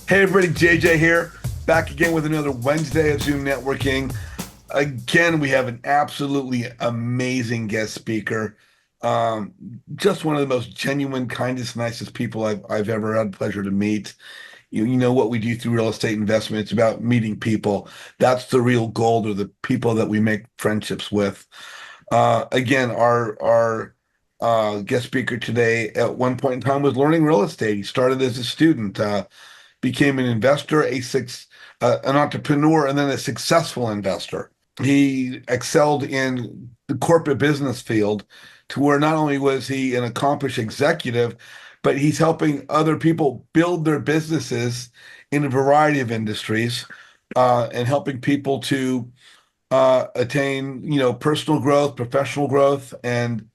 Hey everybody, JJ here, back again with another Wednesday of Zoom networking. Again, we have an absolutely amazing guest speaker. Um, just one of the most genuine, kindest, nicest people I've ever had the pleasure to meet. You know what we do through real estate investment. It's about meeting people. That's the real gold, or the people that we make friendships with. Again, our guest speaker today at one point in time was learning real estate. He started as a student. Became an investor, an entrepreneur, and then a successful investor. He excelled in the corporate business field to where not only was he an accomplished executive, but he's helping other people build their businesses in a variety of industries, and helping people to attain, personal growth, professional growth, and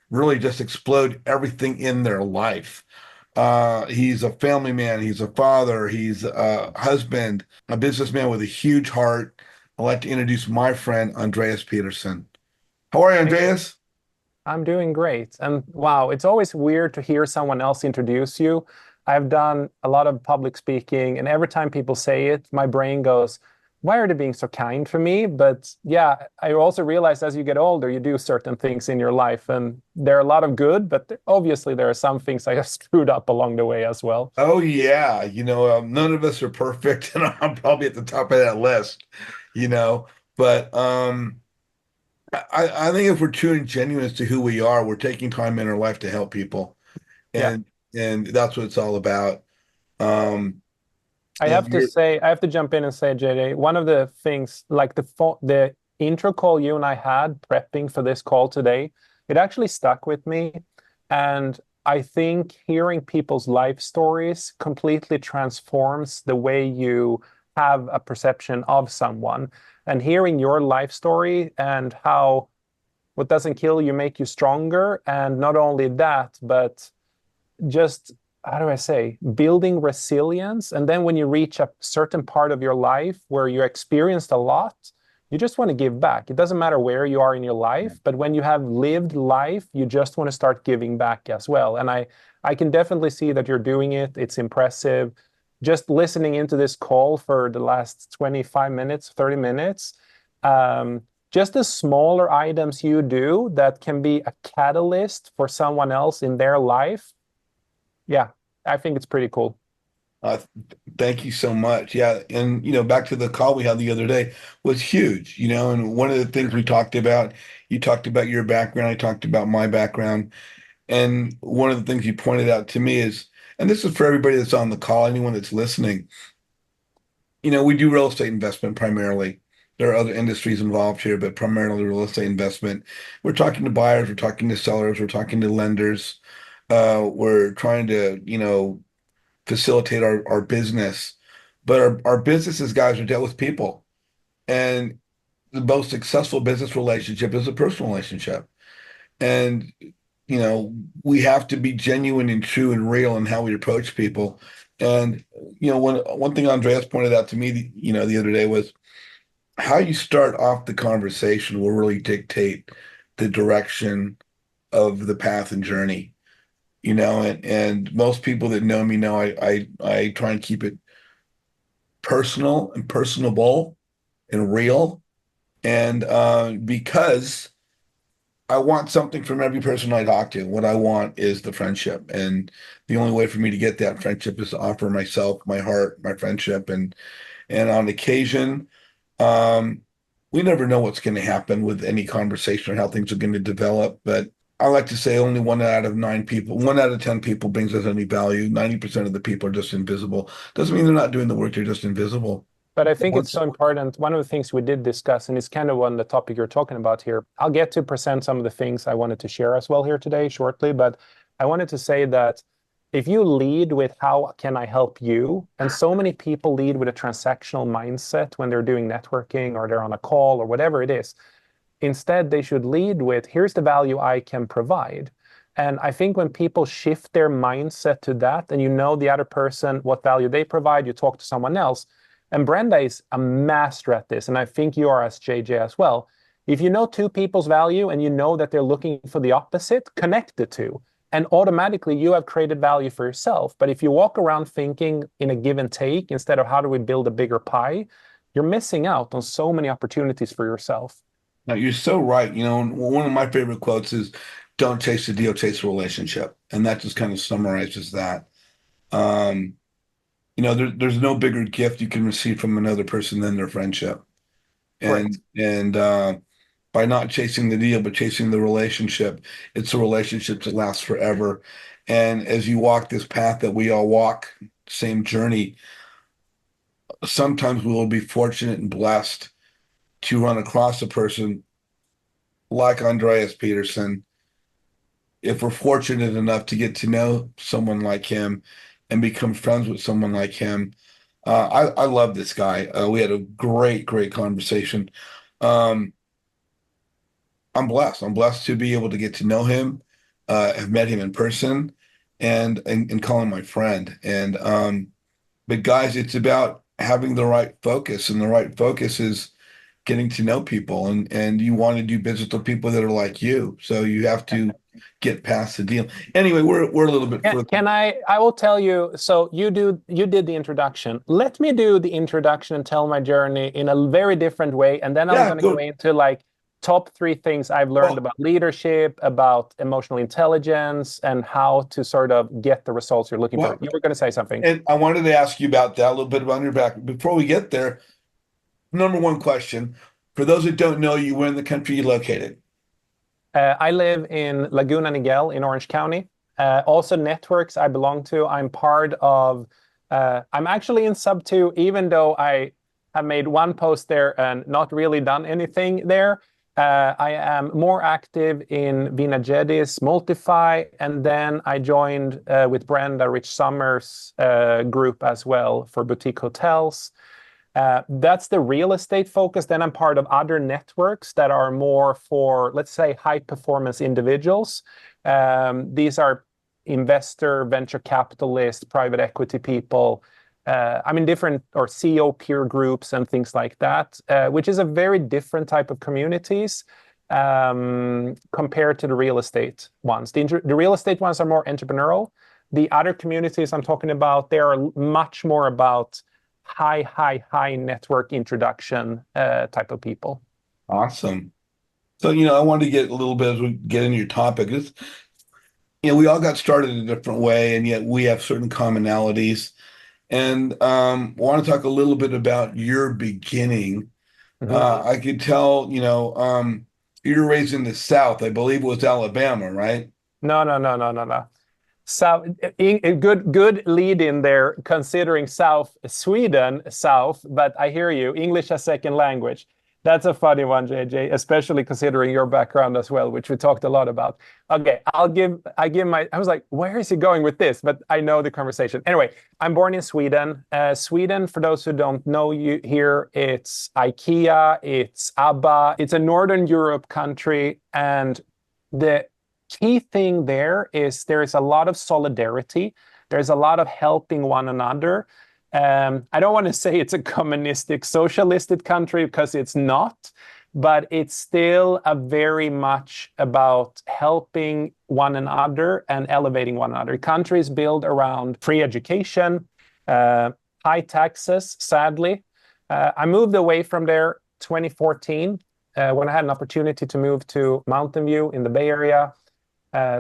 really just explode everything in their life. He's a family man, he's a father, he's a husband, a businessman with a huge heart. I'd like to introduce my friend, Andreas Pettersson. How are you, Thank you. Andreas? I'm doing great. And wow, it's always weird to hear someone else introduce you. I've done a lot of public speaking, and every time people say it, my brain goes, why are they being so kind for me? But yeah, I also realize as you get older, you do certain things in your life, and there are a lot of good, but obviously there are some things I have screwed up along the way as well. Oh yeah, none of us are perfect, and I'm probably at the top of that list, you know. But I think if we're true and genuine as to who we are, we're taking time in our life to help people, Yeah. and and that's what it's all about. Um, I and have to you're say, I have to jump in and say, JJ, one of the things, like the intro call you and I had prepping for this call today, it actually stuck with me. And I think hearing people's life stories completely transforms the way you have a perception of someone. And hearing your life story and how what doesn't kill you make you stronger. And not only that, but just how do I say, building resilience. And then when you reach a certain part of your life where you experienced a lot, you just want to give back. It doesn't matter where you are in your life, but when you have lived life, you just want to start giving back as well. And I can definitely see that you're doing it. It's impressive. Just listening into this call for the last 25 minutes, 30 minutes, just the smaller items you do that can be a catalyst for someone else in their life, yeah, I think it's pretty cool. Uh, Thank you so much. Yeah, and back to the call we had the other day was huge. And one of the things we talked about, you talked about your background, I talked about my background, and one of the things you pointed out to me is, and this is for everybody that's on the call, anyone that's listening, we do real estate investment primarily. There are other industries involved here, but primarily real estate investment. We're talking to buyers, we're talking to sellers, we're talking to lenders. We're trying to, facilitate our business. But our businesses, guys, are dealt with people. And the most successful business relationship is a personal relationship. And, we have to be genuine and true and real in how we approach people. And, one thing Andreas pointed out to me, the other day was how you start off the conversation will really dictate the direction of the path and journey. And most people that know me know I try and keep it personal and personable and real. And because I want something from every person I talk to. What I want is the friendship. And the only way for me to get that friendship is to offer myself, my heart, my friendship. And on occasion, um, we never know what's going to happen with any conversation or how things are going to develop. But I like to say only 1 out of 9 people, 1 out of 10 people brings us any value. 90% of the people are just invisible. Doesn't mean they're not doing the work, they're just invisible. But I think it's Once, so important. One of the things we did discuss, and it's kind of on the topic you're talking about here. I'll get to present some of the things I wanted to share as well here today shortly, but I wanted to say that if you lead with how can I help you, and so many people lead with a transactional mindset when they're doing networking or they're on a call or whatever it is, instead, they should lead with, here's the value I can provide. And I think when people shift their mindset to that, and you know the other person, what value they provide, you talk to someone else. And Brenda is a master at this, and I think you are as JJ as well. If you know two people's value and you know that they're looking for the opposite, connect the two. and automatically you have created value for yourself. But if you walk around thinking in a give and take instead of how do we build a bigger pie, you're missing out on so many opportunities for yourself. Now, you're so right. One of my favorite quotes is, "Don't chase the deal, chase the relationship," and that just kind of summarizes that. Um, there's no bigger gift you can receive from another person than their friendship. Correct. And by not chasing the deal, but chasing the relationship, it's a relationship that lasts forever. And as you walk this path that we all walk, same journey, sometimes we will be fortunate and blessed to run across a person like Andreas Pettersson. If we're fortunate enough to get to know someone like him and become friends with someone like him, I love this guy. We had a great, great conversation. Um, I'm blessed. I'm blessed to be able to get to know him, have met him in person, and call him my friend. But guys, it's about having the right focus, and the right focus is getting to know people, and you want to do business with people that are like you. So you have to get past the deal. Anyway, we're a little bit further. Can I will tell you, so you did the introduction. Let me do the introduction and tell my journey in a very different way. And then I'm Yeah, going to go go. into like top three things I've learned Well, about leadership, about emotional intelligence, and how to sort of get the results you're looking for. well, You were going to say something. and I wanted to ask you about that, a little bit about your back. Before we get there, number one question, for those that don't know you, where in the country you located? I live in Laguna Niguel in Orange County. Also, networks I belong to. I'm part of. I'm actually in Sub 2, even though I have made one post there and not really done anything there. I am more active in Vina Jedis, Multify, and then I joined with Brenda Rich Summers group as well for boutique hotels. That's the real estate focus. Then I'm part of other networks that are more for, let's say, high performance individuals. These are investor, venture capitalist, private equity people. I'm in different or CEO peer groups and things like that, which is a very different type of communities compared to the real estate ones. The real estate ones are more entrepreneurial. The other communities I'm talking about, they are much more about high network introduction type of people. Awesome. So, I wanted to get a little bit as we get into your topic. We all got started a different way, and yet we have certain commonalities. And I want to talk a little bit about your beginning. Mhm. I could tell, you were raised in the South. I believe it was Alabama, right? No. So a good lead in there, considering South Sweden, South. But I hear you, English as second language. That's a funny one, JJ, especially considering your background as well, which we talked a lot about. Okay, I give my. I was like, where is he going with this? But I know the conversation. Anyway, I'm born in Sweden. Sweden, for those who don't know you here, it's IKEA, it's ABBA, it's a Northern Europe country, and the key thing there is a lot of solidarity. There's a lot of helping one another. I don't want to say it's a communistic, socialistic country because it's not, but it's still a very much about helping one another and elevating one another. Countries built around free education, high taxes, sadly. I moved away from there 2014 when I had an opportunity to move to Mountain View in the Bay Area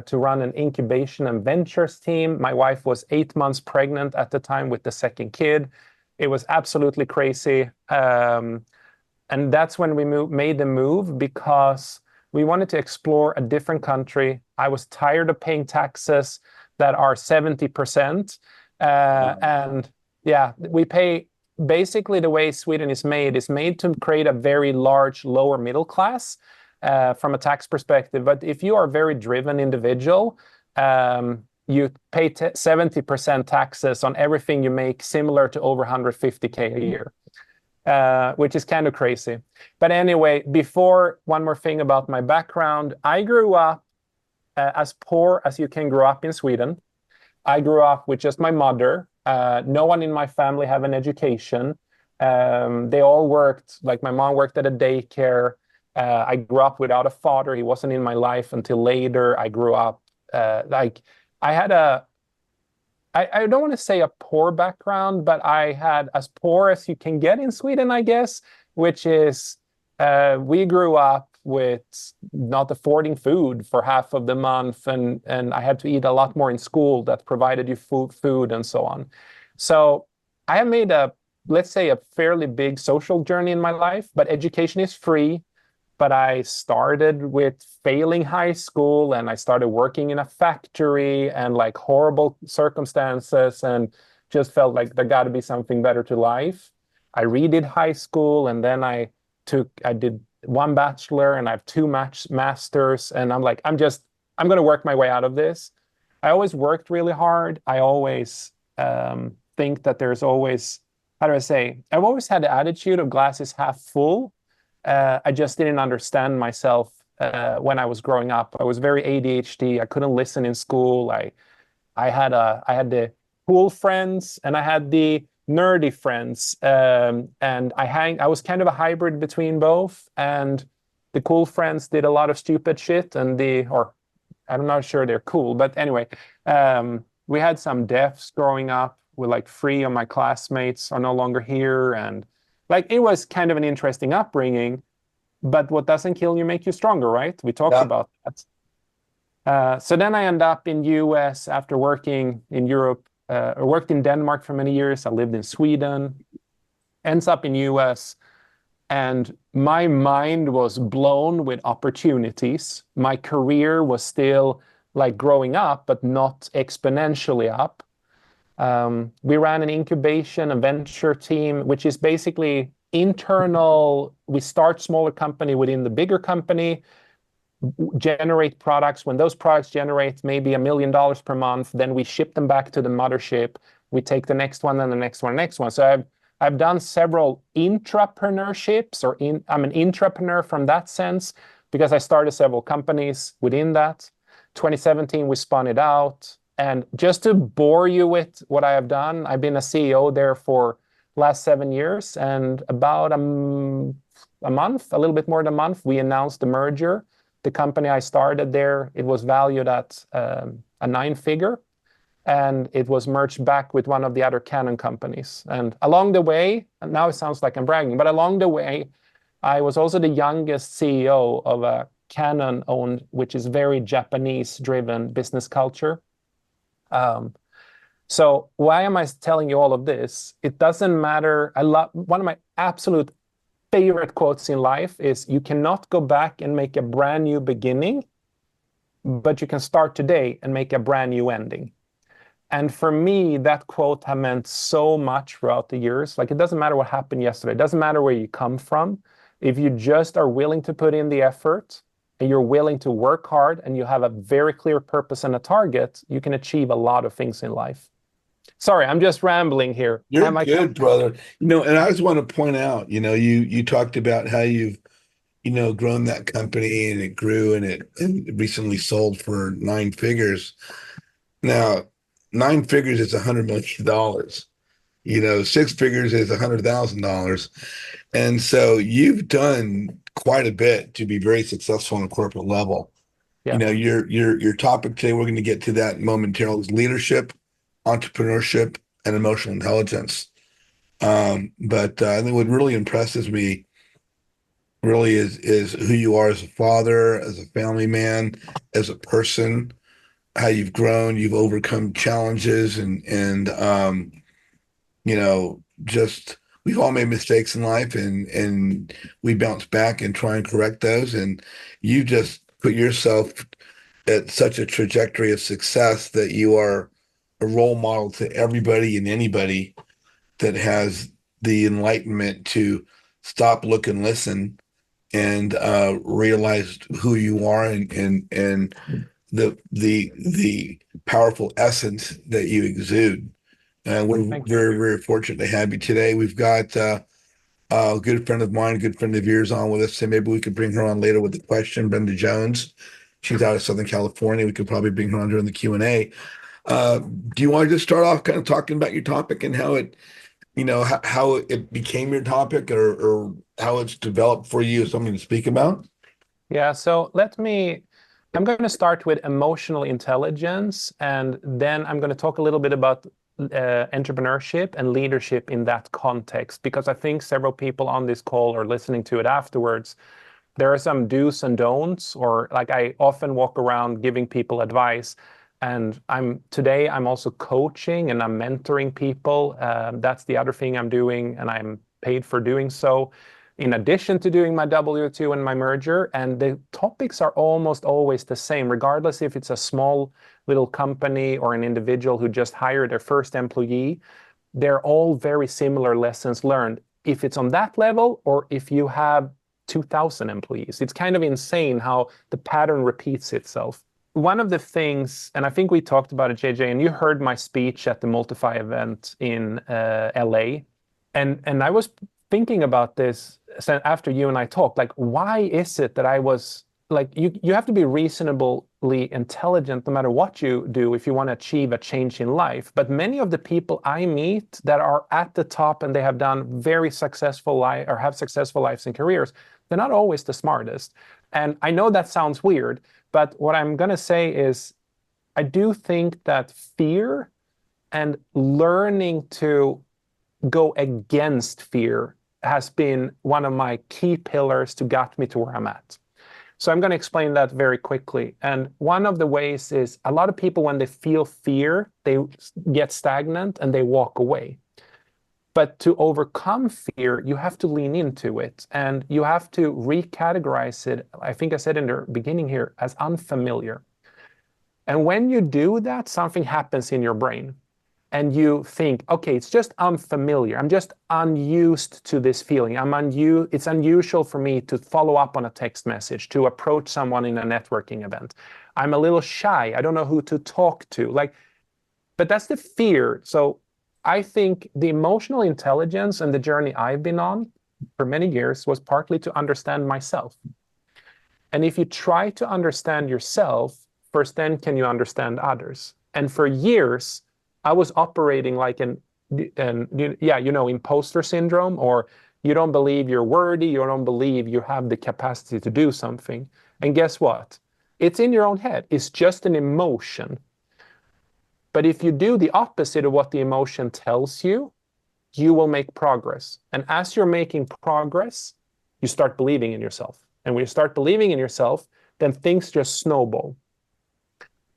to run an incubation and ventures team. My wife was 8 months pregnant at the time with the second kid. It was absolutely crazy. And that's when we made the move because we wanted to explore a different country. I was tired of paying taxes that are 70%. And yeah, we pay basically the way Sweden is made to create a very large lower middle class from a tax perspective. But if you are a very driven individual, you pay 70% taxes on everything you make, similar to over 150K a year, which is kind of crazy. But anyway, before, one more thing about my background, I grew up as poor as you can grow up in Sweden. I grew up with just my mother. No one in my family have an education. They all worked, like my mom worked at a daycare. I grew up without a father. He wasn't in my life until later. I grew up like I had I don't want to say a poor background, but I had as poor as you can get in Sweden, I guess, which is we grew up with not affording food for half of the month, and I had to eat a lot more in school that provided you food and so on. So I have made a, let's say, a fairly big social journey in my life, but education is free. But I started with failing high school and I started working in a factory and like horrible circumstances and just felt like there got to be something better to life. I redid high school and then I did one bachelor and I have two masters and I'm like, I'm going to work my way out of this. I always worked really hard. I always think that there's always, how do I say, I've always had the attitude of glass is half full. I just didn't understand myself when I was growing up. I was very ADHD. I couldn't listen in school. I had the cool friends and I had the nerdy friends. And I was kind of a hybrid between both. And the cool friends did a lot of stupid shit, or I'm not sure they're cool, but anyway, we had some deaths growing up. With like three of my classmates are no longer here, and like it was kind of an interesting upbringing, but what doesn't kill you make you stronger, right? We talked Yeah. about that. So then I end up in US after working in Europe. I worked in Denmark for many years. I lived in Sweden. Ends up in US, and my mind was blown with opportunities. My career was still like growing up, but not exponentially up. We ran an incubation, a venture team, which is basically internal. We start smaller company within the bigger company, generate products. When those products generate maybe $1 million per month, then we ship them back to the mothership. We take the next one and the next one, and next one. So I've done several intrapreneurships, I'm an intrapreneur from that sense because I started several companies within that. 2017, we spun it out. And just to bore you with what I have done, I've been a CEO there for last 7 years. And about a month, a little bit more than a month, we announced the merger. The company I started there, it was valued at a 9-figure, and it was merged back with one of the other Canon companies. And along the way, and now it sounds like I'm bragging, but along the way, I was also the youngest CEO of a Canon owned, which is very Japanese driven business culture. So why am I telling you all of this? It doesn't matter. I love one of my absolute favorite quotes in life is you cannot go back and make a brand new beginning, but you can start today and make a brand new ending. And for me, that quote has meant so much throughout the years. Like it doesn't matter what happened yesterday. It doesn't matter where you come from. If you just are willing to put in the effort and you're willing to work hard and you have a very clear purpose and a target, you can achieve a lot of things in life. Sorry, I'm just rambling here. You're Am I? good, brother. And I just want to point out, you talked about how you've, grown that company and it grew and it recently sold for 9 figures. Now, 9 figures is $100 million. 6 figures is $100,000. And so you've done quite a bit to be very successful on a corporate level. Yeah, Your topic today, we're going to get to that momentarily, is leadership, entrepreneurship, and emotional intelligence. But I think what really impresses me really is who you are as a father, as a family man, as a person, how you've grown, you've overcome challenges, and just we've all made mistakes in life, and we bounce back and try and correct those. And you just put yourself at such a trajectory of success that you are a role model to everybody and anybody that has the enlightenment to stop, look, and listen, and realize who you are, and the powerful essence that you exude. We're thank you. very, very fortunate to have you today. We've got a good friend of mine, a good friend of yours on with us, and maybe we could bring her on later with the question. Brenda Jones, she's out of Southern California. We could probably bring her on during the Q&A. Do you want to just start off kind of talking about your topic and how how it became your topic, or how it's developed for you as something to speak about? Yeah, so let me I'm going to start with emotional intelligence, and then I'm going to talk a little bit about entrepreneurship and leadership in that context, because I think several people on this call are listening to it afterwards. There are some do's and don'ts, or like I often walk around giving people advice. And I'm also coaching and I'm mentoring people. That's the other thing I'm doing, and I'm paid for doing so, in addition to doing my W2 and my merger. And the topics are almost always the same, regardless if it's a small little company or an individual who just hired their first employee. They're all very similar lessons learned, if it's on that level or if you have 2,000 employees. It's kind of insane how the pattern repeats itself. One of the things, and I think we talked about it, JJ, and you heard my speech at the Multiply event in LA, and I was thinking about this after you and I talked, like, why is it that I was like, you have to be reasonably intelligent no matter what you do if you want to achieve a change in life. But many of the people I meet that are at the top and they have done very successful life or have successful lives and careers, they're not always the smartest. And I know that sounds weird, but what I'm going to say is I do think that fear and learning to go against fear has been one of my key pillars to get me to where I'm at. So I'm going to explain that very quickly. And one of the ways is a lot of people, when they feel fear, they get stagnant and they walk away. But to overcome fear, you have to lean into it and you have to recategorize it. I think I said in the beginning here, as unfamiliar. And when you do that, something happens in your brain. And you think, okay, it's just unfamiliar. I'm just unused to this feeling. It's unusual for me to follow up on a text message, to approach someone in a networking event. I'm a little shy. I don't know who to talk to. But that's the fear. So I think the emotional intelligence and the journey I've been on for many years was partly to understand myself. And if you try to understand yourself, first then can you understand others. And for years, I was operating like imposter syndrome, or you don't believe you're worthy, you don't believe you have the capacity to do something. And guess what? It's in your own head. It's just an emotion. But if you do the opposite of what the emotion tells you, you will make progress. And as you're making progress, you start believing in yourself. And when you start believing in yourself, then things just snowball.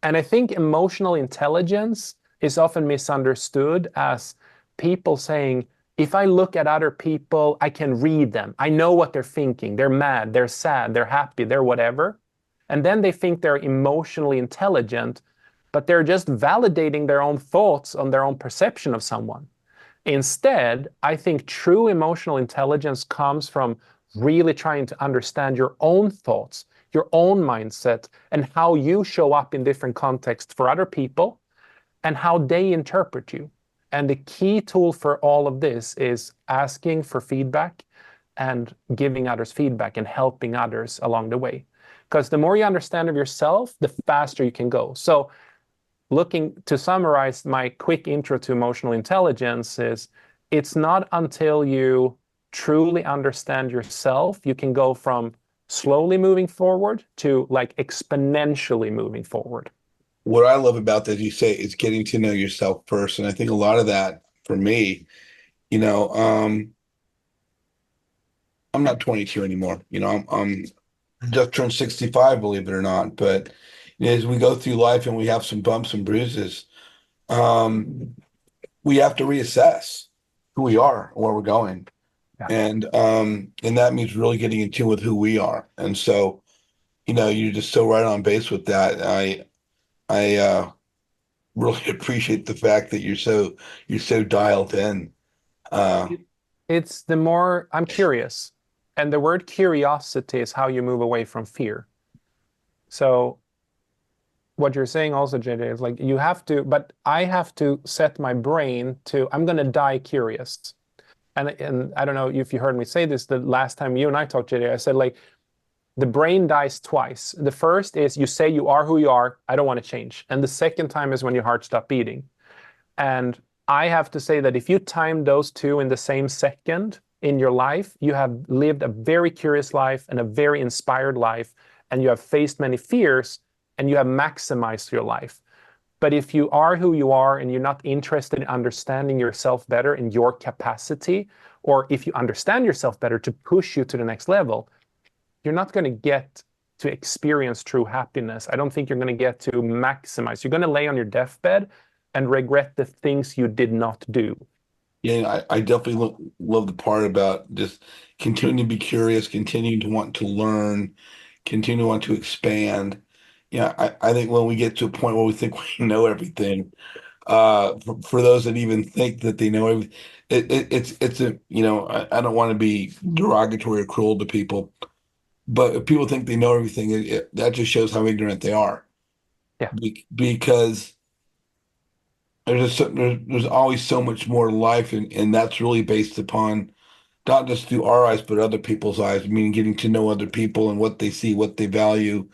And I think emotional intelligence is often misunderstood as people saying, if I look at other people, I can read them. I know what they're thinking. They're mad, they're sad, they're happy, they're whatever. And then they think they're emotionally intelligent, but they're just validating their own thoughts on their own perception of someone. Instead, I think true emotional intelligence comes from really trying to understand your own thoughts, your own mindset, and how you show up in different contexts for other people and how they interpret you. And the key tool for all of this is asking for feedback and giving others feedback and helping others along the way. Because the more you understand of yourself, the faster you can go. So looking to summarize my quick intro to emotional intelligence is it's not until you truly understand yourself, you can go from slowly moving forward to like exponentially moving forward. What I love about that, you say, is getting to know yourself first. And I think a lot of that for me, you know, I'm not 22 anymore. I'm just turned 65, believe it or not. But as we go through life and we have some bumps and bruises, um, we have to reassess who we are and where we're going. Yeah. And that means really getting in tune with who we are. And so, you're just so right on base with that. I really appreciate the fact that you're so dialed in. Uh, It's the more I'm curious, and the word curiosity is how you move away from fear. So what you're saying also, JJ, is like you have to, but I have to set my brain to, I'm going to die curious. And I don't know if you heard me say this the last time you and I talked, JJ, I said like the brain dies twice. The first is you say you are who you are, I don't want to change. And the second time is when your heart stops beating. And I have to say that if you time those two in the same second in your life, you have lived a very curious life and a very inspired life, and you have faced many fears, and you have maximized your life. But if you are who you are and you're not interested in understanding yourself better in your capacity, or if you understand yourself better to push you to the next level, you're not going to get to experience true happiness. I don't think you're going to get to maximize. You're going to lay on your deathbed and regret the things you did not do. Yeah, I definitely love the part about just continuing to be curious, continuing to want to learn, continue to want to expand. Yeah, I think when we get to a point where we think we know everything, for those that even think that they know everything, it's a, I don't want to be derogatory or cruel to people, but if people think they know everything, that just shows how ignorant they are. Yeah. Because there's always so much more to life, and that's really based upon not just through our eyes, but other people's eyes. I mean, getting to know other people and what they see, what they value,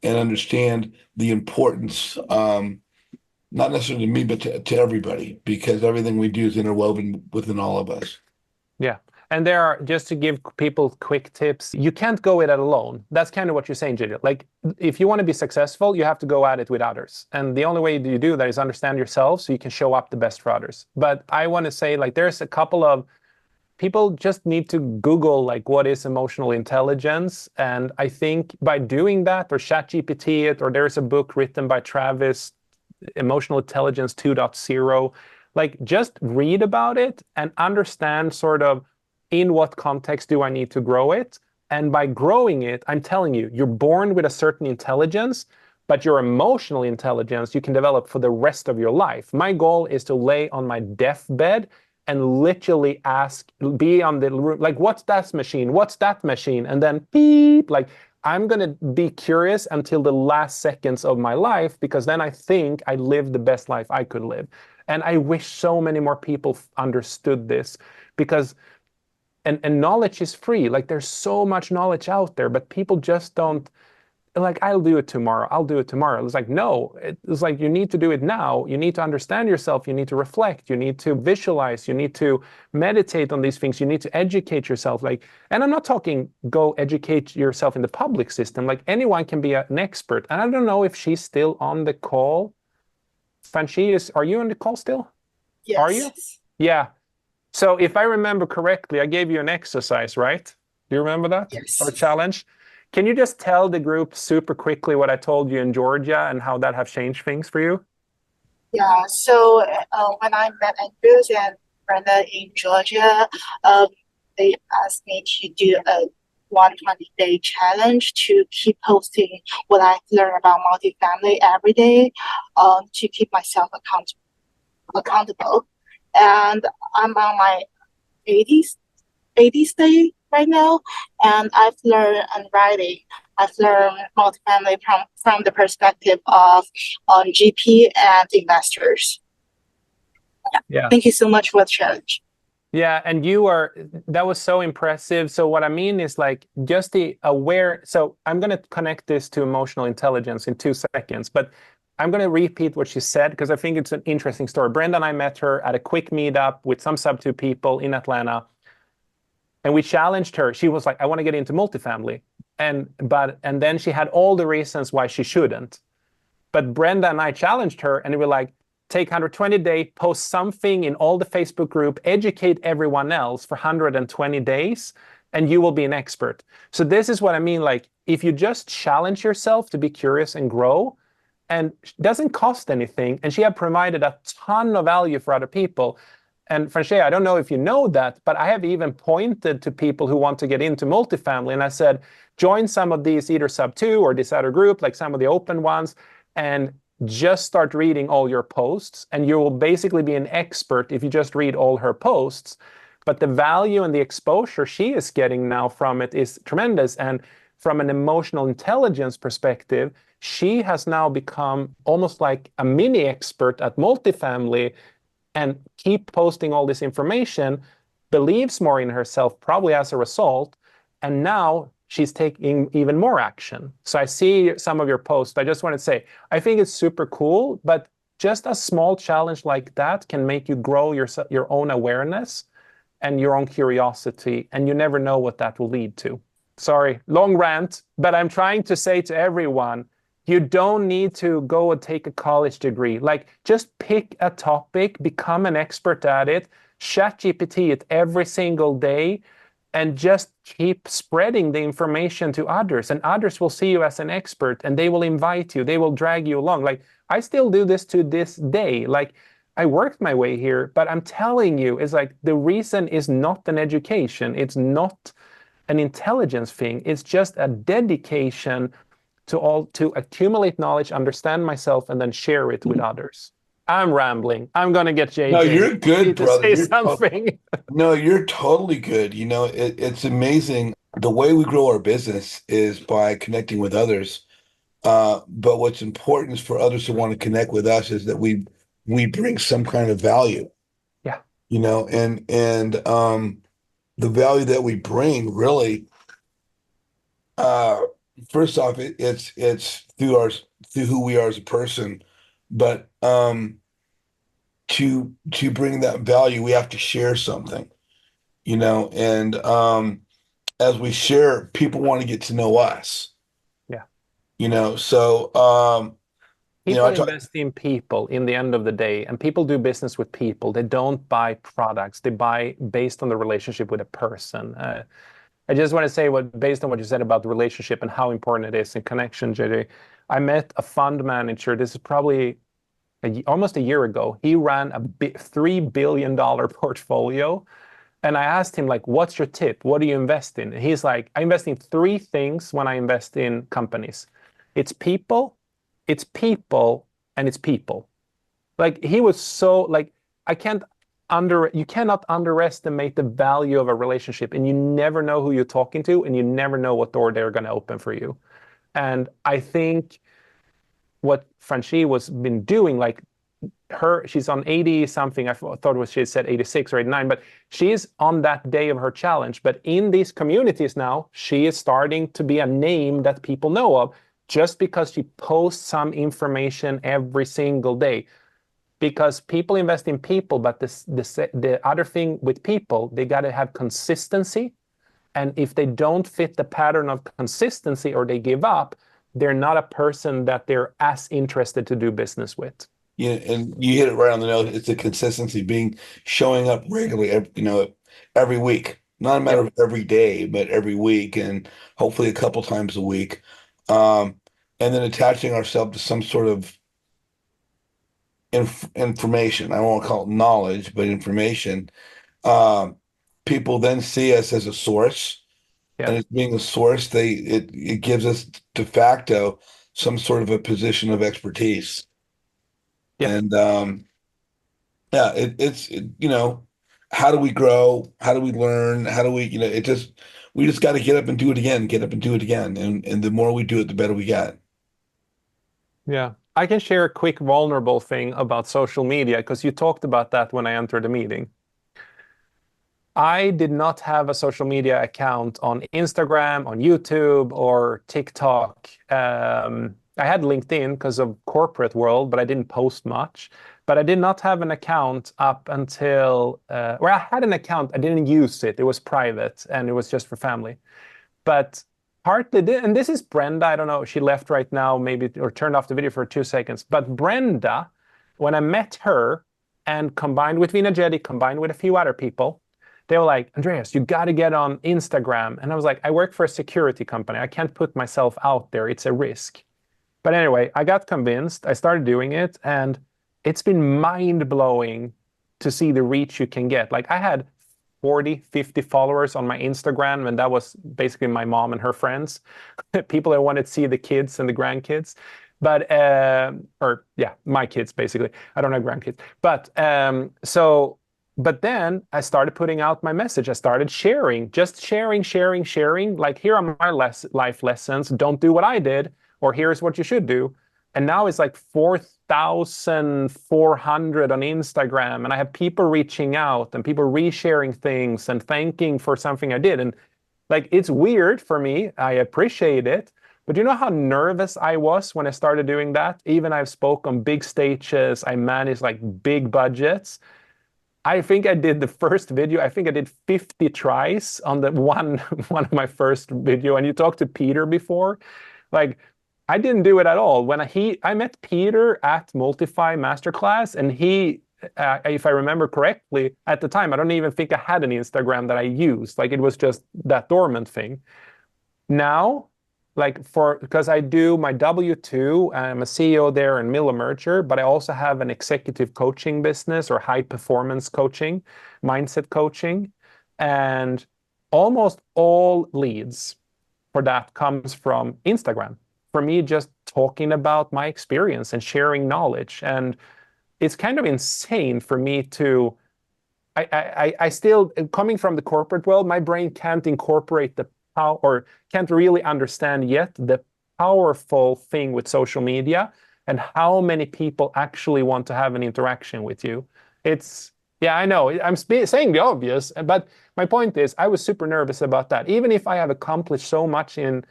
and understand the importance, not necessarily to me, but to everybody, because everything we do is interwoven within all of us. Yeah. And there are, just to give people quick tips, you can't go it alone. That's kind of what you're saying, JJ. Like, if you want to be successful, you have to go at it with others. And the only way you do that is understand yourself so you can show up the best for others. But I want to say, like, there's a couple of people just need to Google, like, what is emotional intelligence. And I think by doing that, or ChatGPT it, or there's a book written by Travis, Emotional Intelligence 2.0, like, just read about it and understand sort of in what context do I need to grow it. And by growing it, I'm telling you, you're born with a certain intelligence, but your emotional intelligence you can develop for the rest of your life. My goal is to lay on my deathbed and literally ask, be on the room, like, what's that machine? What's that machine? And then beep, like, I'm going to be curious until the last seconds of my life, because then I think I lived the best life I could live. And I wish so many more people understood this, because and knowledge is free. Like, there's so much knowledge out there, but people just don't, like, I'll do it tomorrow. I'll do it tomorrow. It's like, no, it's like, you need to do it now. You need to understand yourself. You need to reflect. You need to visualize. You need to meditate on these things. You need to educate yourself. Like, and I'm not talking go educate yourself in the public system. Like, anyone can be an expert. And I don't know if she's still on the call. Franchi, are you on the call still? Are you? Yes. Yeah. So if I remember correctly, I gave you an exercise, right? Do you remember that? Or a Yes. challenge? Can you just tell the group super quickly what I told you in Georgia and how that have changed things for you? Yeah. So when I met Andreas and Brenda in Georgia, they asked me to do a 120-day challenge to keep posting what I've learned about multifamily every day, to keep myself accountable. And I'm on my 80th 80th day right now, and I've learned and writing. I've learned multifamily from the perspective of GP and investors. Yeah. Yeah. Thank you so much for the challenge. Yeah, and that was so impressive. So what I mean is, like, just the aware. So I'm going to connect this to emotional intelligence in 2 seconds, but I'm going to repeat what she said because I think it's an interesting story. Brenda and I met her at a quick meetup with some Sub2 people in Atlanta, and we challenged her. She was like, I want to get into multifamily. And then she had all the reasons why she shouldn't. But Brenda and I challenged her, and we were like, take 120 days, post something in all the Facebook group, educate everyone else for 120 days, and you will be an expert. So this is what I mean. Like, if you just challenge yourself to be curious and grow, and it doesn't cost anything, and she had provided a ton of value for other people. And Franche, I don't know if you know that, but I have even pointed to people who want to get into multifamily, and I said, join some of these, either Sub2 or this other group, like some of the open ones, and just start reading all your posts, and you will basically be an expert if you just read all her posts. But the value and the exposure she is getting now from it is tremendous. And from an emotional intelligence perspective, she has now become almost like a mini expert at multifamily, and keep posting all this information, believes more in herself, probably as a result. And now she's taking even more action. So I see some of your posts. I just want to say, I think it's super cool, but just a small challenge like that can make you grow your own awareness and your own curiosity, and you never know what that will lead to. Sorry, long rant, but I'm trying to say to everyone, You don't need to go and take a college degree. Like, just pick a topic, become an expert at it, chat GPT it every single day, and just keep spreading the information to others. And others will see you as an expert and they will invite you, they will drag you along. Like, I still do this to this day. Like, I worked my way here, but I'm telling you, it's like the reason is not an education, it's not an intelligence thing, it's just a dedication to accumulate knowledge, understand myself, and then share it with others. I'm rambling. I'm gonna get No, JJ. you're good, Need to brother. say something. No, you're totally good. It's amazing. The way we grow our business is by connecting with others. But what's important is for others to want to connect with us is that we bring some kind of value, Yeah, and the value that we bring really, uh, first off, it's through who we are as a person, but to bring that value, we have to share something, and as we share, people want to get to know us, yeah. so People I talk. invest in people in the end of the day, and people do business with people. They don't buy products. They buy based on the relationship with a person. I just want to say based on what you said about the relationship and how important it is in connection, JJ. I met a fund manager. This is probably almost a year ago. He ran a $3 billion portfolio. And I asked him, like, what's your tip? What do you invest in? And he's like, I invest in three things when I invest in companies. It's people, and it's people. Like, he was so like, I can't you cannot underestimate the value of a relationship, and you never know who you're talking to, and you never know what door they're going to open for you. And I think what Franchi was been doing, like, she's on 80 something. I thought it was, she said 86 or 89, but she's on that day of her challenge. But in these communities now, she is starting to be a name that people know of just because she posts some information every single day. Because people invest in people, but the other thing with people, they got to have consistency. And if they don't fit the pattern of consistency or they give up, they're not a person that they're as interested to do business with. Yeah, and you hit it right on the nose. It's the consistency, showing up regularly, every week. Not a matter Yep. of every day, but every week, and hopefully a couple times a week. Um, and then attaching ourselves to some sort of information. I won't call it knowledge, but information. Um, People then see us as a source, and Yep. as being a source, it gives us de facto some sort of a position of expertise. Yep. And yeah, how do we grow? How do we learn? How do we, we just got to get up and do it again, get up and do it again. And the more we do it, the better we get. Yeah. I can share a quick vulnerable thing about social media because you talked about that when I entered the meeting. I did not have a social media account on Instagram, on YouTube, or TikTok. I had LinkedIn because of corporate world, but I didn't post much. But I did not have an account up until, I had an account. I didn't use it. It was private and it was just for family. But partly, and this is Brenda. I don't know. She left right now, maybe, or turned off the video for 2 seconds. But Brenda, when I met her and combined with Vinagedi, combined with a few other people, they were like, Andreas, you got to get on Instagram. And I was like, I work for a security company. I can't put myself out there. It's a risk. But anyway, I got convinced. I started doing it. And it's been mind-blowing to see the reach you can get. Like, I had 40, 50 followers on my Instagram, and that was basically my mom and her friends, people that wanted to see the kids and the grandkids. But, or yeah, my kids, basically. I don't have grandkids. But then I started putting out my message. I started sharing, just sharing. Like, here are my life lessons. Don't do what I did, or here's what you should do. And now it's like 4,400 on Instagram. And I have people reaching out and people resharing things and thanking for something I did. And like, it's weird for me. I appreciate it. But you know how nervous I was when I started doing that? Even I've spoke on big stages. I managed like big budgets. I think I did the first video. I think I did 50 tries on the one of my first video. And you talked to Peter before. Like, I didn't do it at all. I met Peter at Multify Masterclass, and if I remember correctly, at the time, I don't even think I had an Instagram that I used. Like it was just that dormant thing. Now, because I do my W-2, I'm a CEO there in Miller Merger, but I also have an executive coaching business or high performance coaching, mindset coaching, and almost all leads for that comes from Instagram. For me, just talking about my experience and sharing knowledge. And it's kind of insane for me to I still, coming from the corporate world, my brain can't incorporate the power or can't really understand yet the powerful thing with social media and how many people actually want to have an interaction with you. It's, yeah, I know I'm saying the obvious, but my point is I was super nervous about that. Even if I have accomplished so much in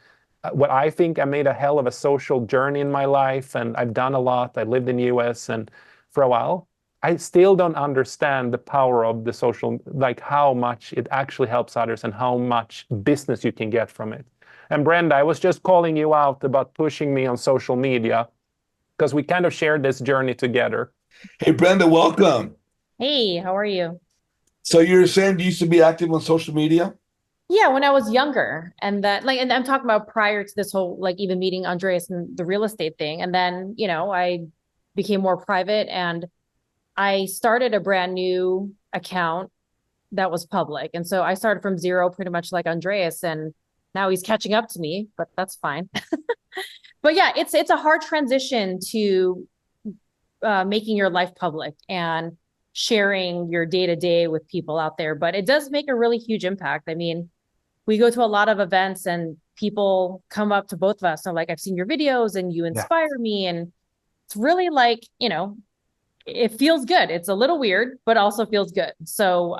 what I think I made a hell of a social journey in my life and I've done a lot. I lived in the US and for a while. I still don't understand the power of the social, like how much it actually helps others and how much business you can get from it. And Brenda, I was just calling you out about pushing me on social media because we kind of shared this journey together. Hey, Brenda, welcome. Hey, how are you? So you're saying you used to be active on social media? Yeah, when I was younger, and that and I'm talking about prior to this whole even meeting Andreas and the real estate thing. And then, I became more private and I started a brand new account that was public. And so I started from zero, pretty much like Andreas, and now he's catching up to me, but that's fine. But yeah, it's a hard transition to making your life public and sharing your day to day with people out there. But it does make a really huge impact. I mean, we go to a lot of events and people come up to both of us and like, I've seen your videos and you Yeah. inspire me. And it's really like, it feels good. It's a little weird, but also feels good. So,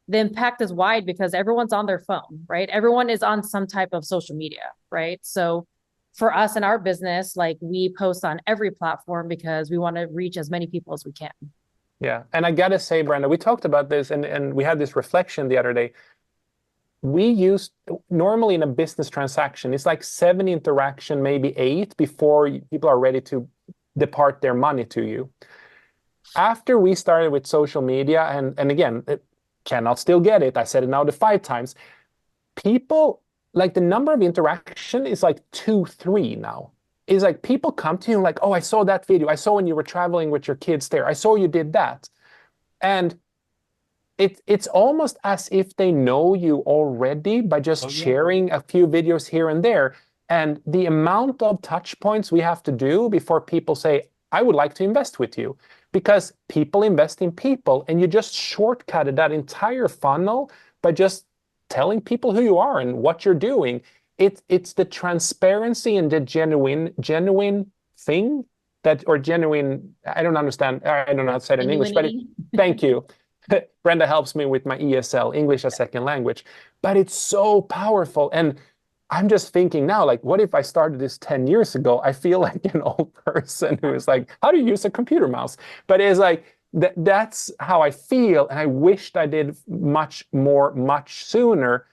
the impact is wide because everyone's on their phone, right? Everyone is on some type of social media, right? So for us in our business, like we post on every platform because we want to reach as many people as we can. Yeah. And I got to say, Brenda, we talked about this and we had this reflection the other day. We used normally in a business transaction, it's like 7 interaction, maybe 8 before people are ready to depart their money to you. After we started with social media, and again, it cannot still get it. I said it now the 5 times. People, like the number of interaction is like 2, 3 now. It's like people come to you like, oh, I saw that video. I saw when you were traveling with your kids there. I saw you did that. And it's almost as if they know you already by just sharing a few videos here and there. And the amount of touch points we have to do before people say, I would like to invest with you, because people invest in people, and you just shortcutted that entire funnel by just telling people who you are and what you're doing. It's the transparency and the genuine thing that, or genuine, I don't understand. I don't know how to say it in English, but thank you. Brenda helps me with my ESL, English as second language, but it's so powerful. And I'm just thinking now, like, what if I started this 10 years ago? I feel like an old person who is like, how do you use a computer mouse? But it's like, that's how I feel. And I wished I did much more, much sooner.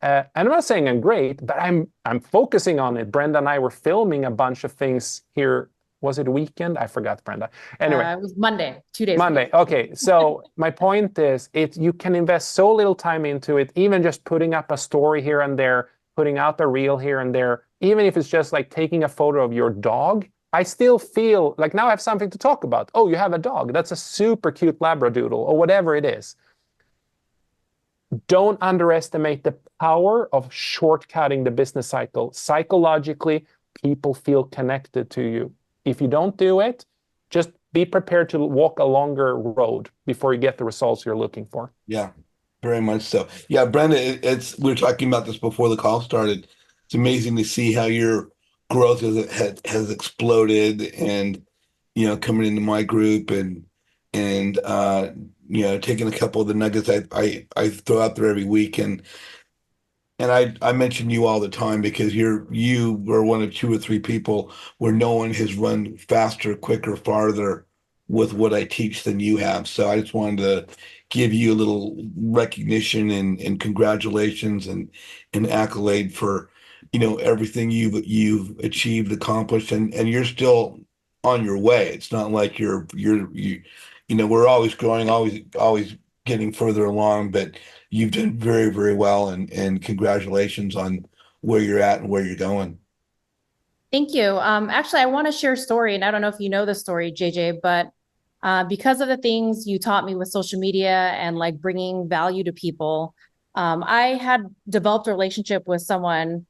And I'm not saying I'm great, but I'm focusing on it. Brenda and I were filming a bunch of things here. Was it a weekend? I forgot, Brenda. Anyway, it was Monday, 2 days Monday. ago. Okay. So my point is, you can invest so little time into it, even just putting up a story here and there, putting out a reel here and there, even if it's just like taking a photo of your dog. I still feel like now I have something to talk about. Oh, you have a dog. That's a super cute Labradoodle or whatever it is. Don't underestimate the power of shortcutting the business cycle. Psychologically, people feel connected to you. If you don't do it, just be prepared to walk a longer road before you get the results you're looking for. Yeah, very much so. Yeah, Brenda, we were talking about this before the call started. It's amazing to see how your growth has exploded, and coming into my group and taking a couple of the nuggets I throw out there every week, and I mention you all the time because you are one of 2 or 3 people where no one has run faster, quicker, farther with what I teach than you have. So I just wanted to give you a little recognition and congratulations and accolade for everything you've achieved, accomplished, and you're still on your way. It's not like we're always growing, always getting further along, but you've done very, very well, and congratulations on where you're at and where you're going. Thank you. Actually, I want to share a story, and I don't know if you know the story, JJ, but because of the things you taught me with social media and like bringing value to people, I had developed a relationship with someone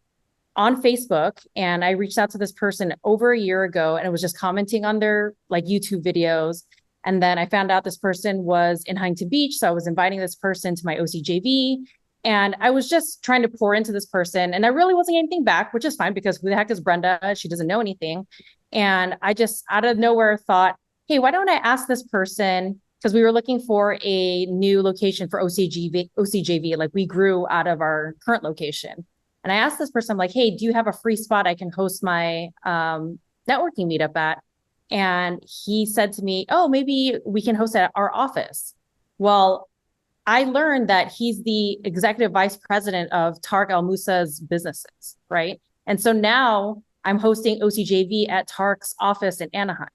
on Facebook, and I reached out to this person over a year ago, and it was just commenting on their like YouTube videos. And then I found out this person was in Huntington Beach, so I was inviting this person to my OCJV, and I was just trying to pour into this person, and I really wasn't getting anything back, which is fine because who the heck is Brenda? She doesn't know anything. And I just out of nowhere thought, hey, why don't I ask this person? Because we were looking for a new location for OCJV. Like we grew out of our current location. And I asked this person, I'm like, hey, do you have a free spot I can host my networking meetup at? And he said to me, oh, maybe we can host it at our office. Well, I learned that he's the executive vice president of Tarek Al Musa's businesses, right? And so now I'm hosting OCJV at Tarek's office in Anaheim.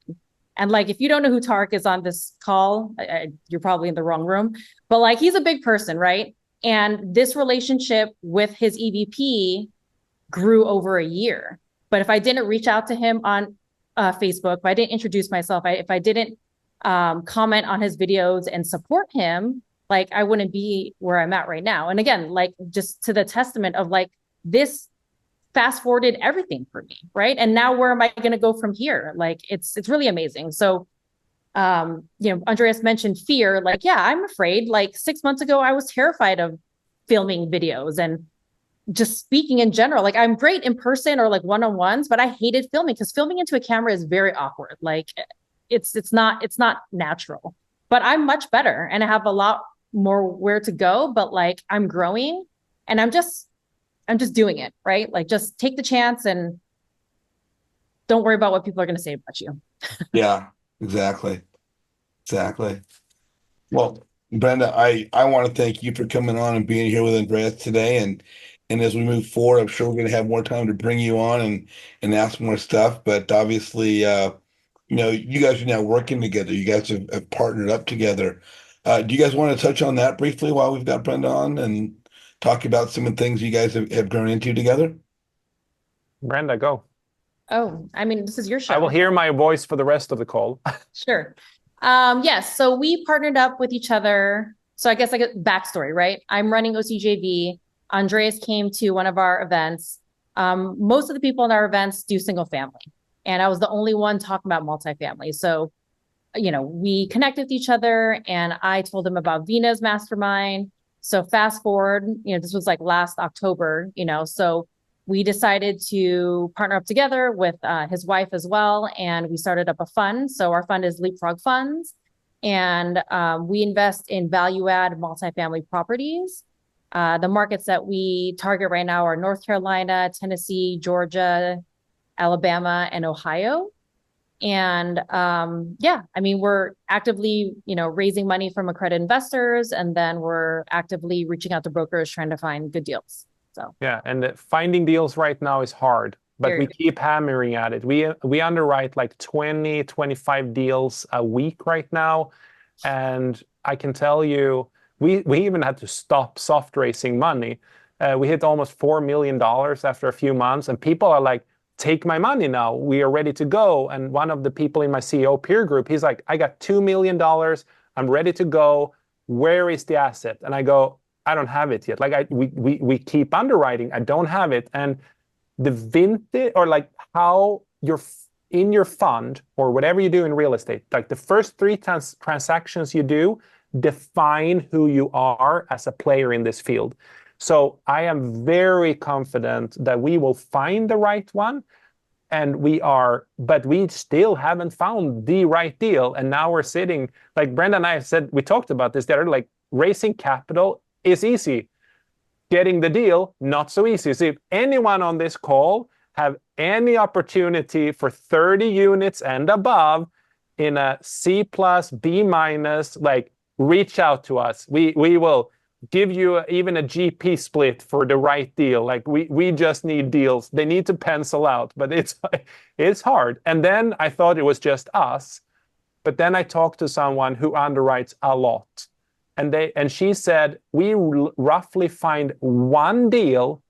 And like, if you don't know who Tarek is on this call, you're probably in the wrong room. But like, he's a big person, right? And this relationship with his EVP grew over a year. But if I didn't reach out to him on Facebook, if I didn't introduce myself, if I didn't comment on his videos and support him, like I wouldn't be where I'm at right now. And again, like just to the testament of like this fast forwarded everything for me, right? And now where am I going to go from here? Like it's really amazing. So Andreas mentioned fear. Like, yeah, I'm afraid. Like 6 months ago, I was terrified of filming videos and just speaking in general. Like I'm great in person or like one-on-ones, but I hated filming because filming into a camera is very awkward. Like it's not natural. But I'm much better and I have a lot more where to go, but like I'm growing and I'm just doing it, right? Like just take the chance and don't worry about what people are going to say about you. Yeah, exactly. Exactly. Well, Brenda, I want to thank you for coming on and being here with Andreas today. And as we move forward, I'm sure we're going to have more time to bring you on and ask more stuff. But obviously, you guys are now working together. You guys have partnered up together. Do you guys want to touch on that briefly while we've got Brenda on and talk about some of the things you guys have grown into together? Brenda, go. Oh, I mean, this is your show. I will hear my voice for the rest of the call. Sure. Yes. So we partnered up with each other. So I guess like a backstory, right? I'm running OCJV. Andreas came to one of our events. Most of the people in our events do single family. And I was the only one talking about multifamily. So, we connected with each other and I told him about Vina's mastermind. So fast forward, this was like last October, so we decided to partner up together with his wife as well. And we started up a fund. So our fund is Leapfrog Funds. And we invest in value add multifamily properties. The markets that we target right now are North Carolina, Tennessee, Georgia, Alabama, and Ohio. And we're actively, raising money from accredited investors. And then we're actively reaching out to brokers trying to find good deals. So yeah, and finding deals right now is hard, but we keep hammering at it. We underwrite like 20, 25 deals a week right now. And I can tell you, we even had to stop soft raising money. We hit almost $4 million after a few months, and people are like, take my money now. We are ready to go. And one of the people in my CEO peer group, he's like, I got $2 million. I'm ready to go. Where is the asset? And I go, I don't have it yet. Like we keep underwriting. I don't have it. And the vintage or like how you're in your fund or whatever you do in real estate, like the first three transactions you do define who you are as a player in this field. So I am very confident that we will find the right one. But we still haven't found the right deal. And now we're sitting, like Brenda and I said, we talked about this, they're like raising capital is easy. Getting the deal, not so easy. So if anyone on this call have any opportunity for 30 units and above in a C plus, B minus, like reach out to us. We will give you even a GP split for the right deal. Like we just need deals. They need to pencil out, but it's hard. And then I thought it was just us, but then I talked to someone who underwrites a lot, and she said we roughly find one deal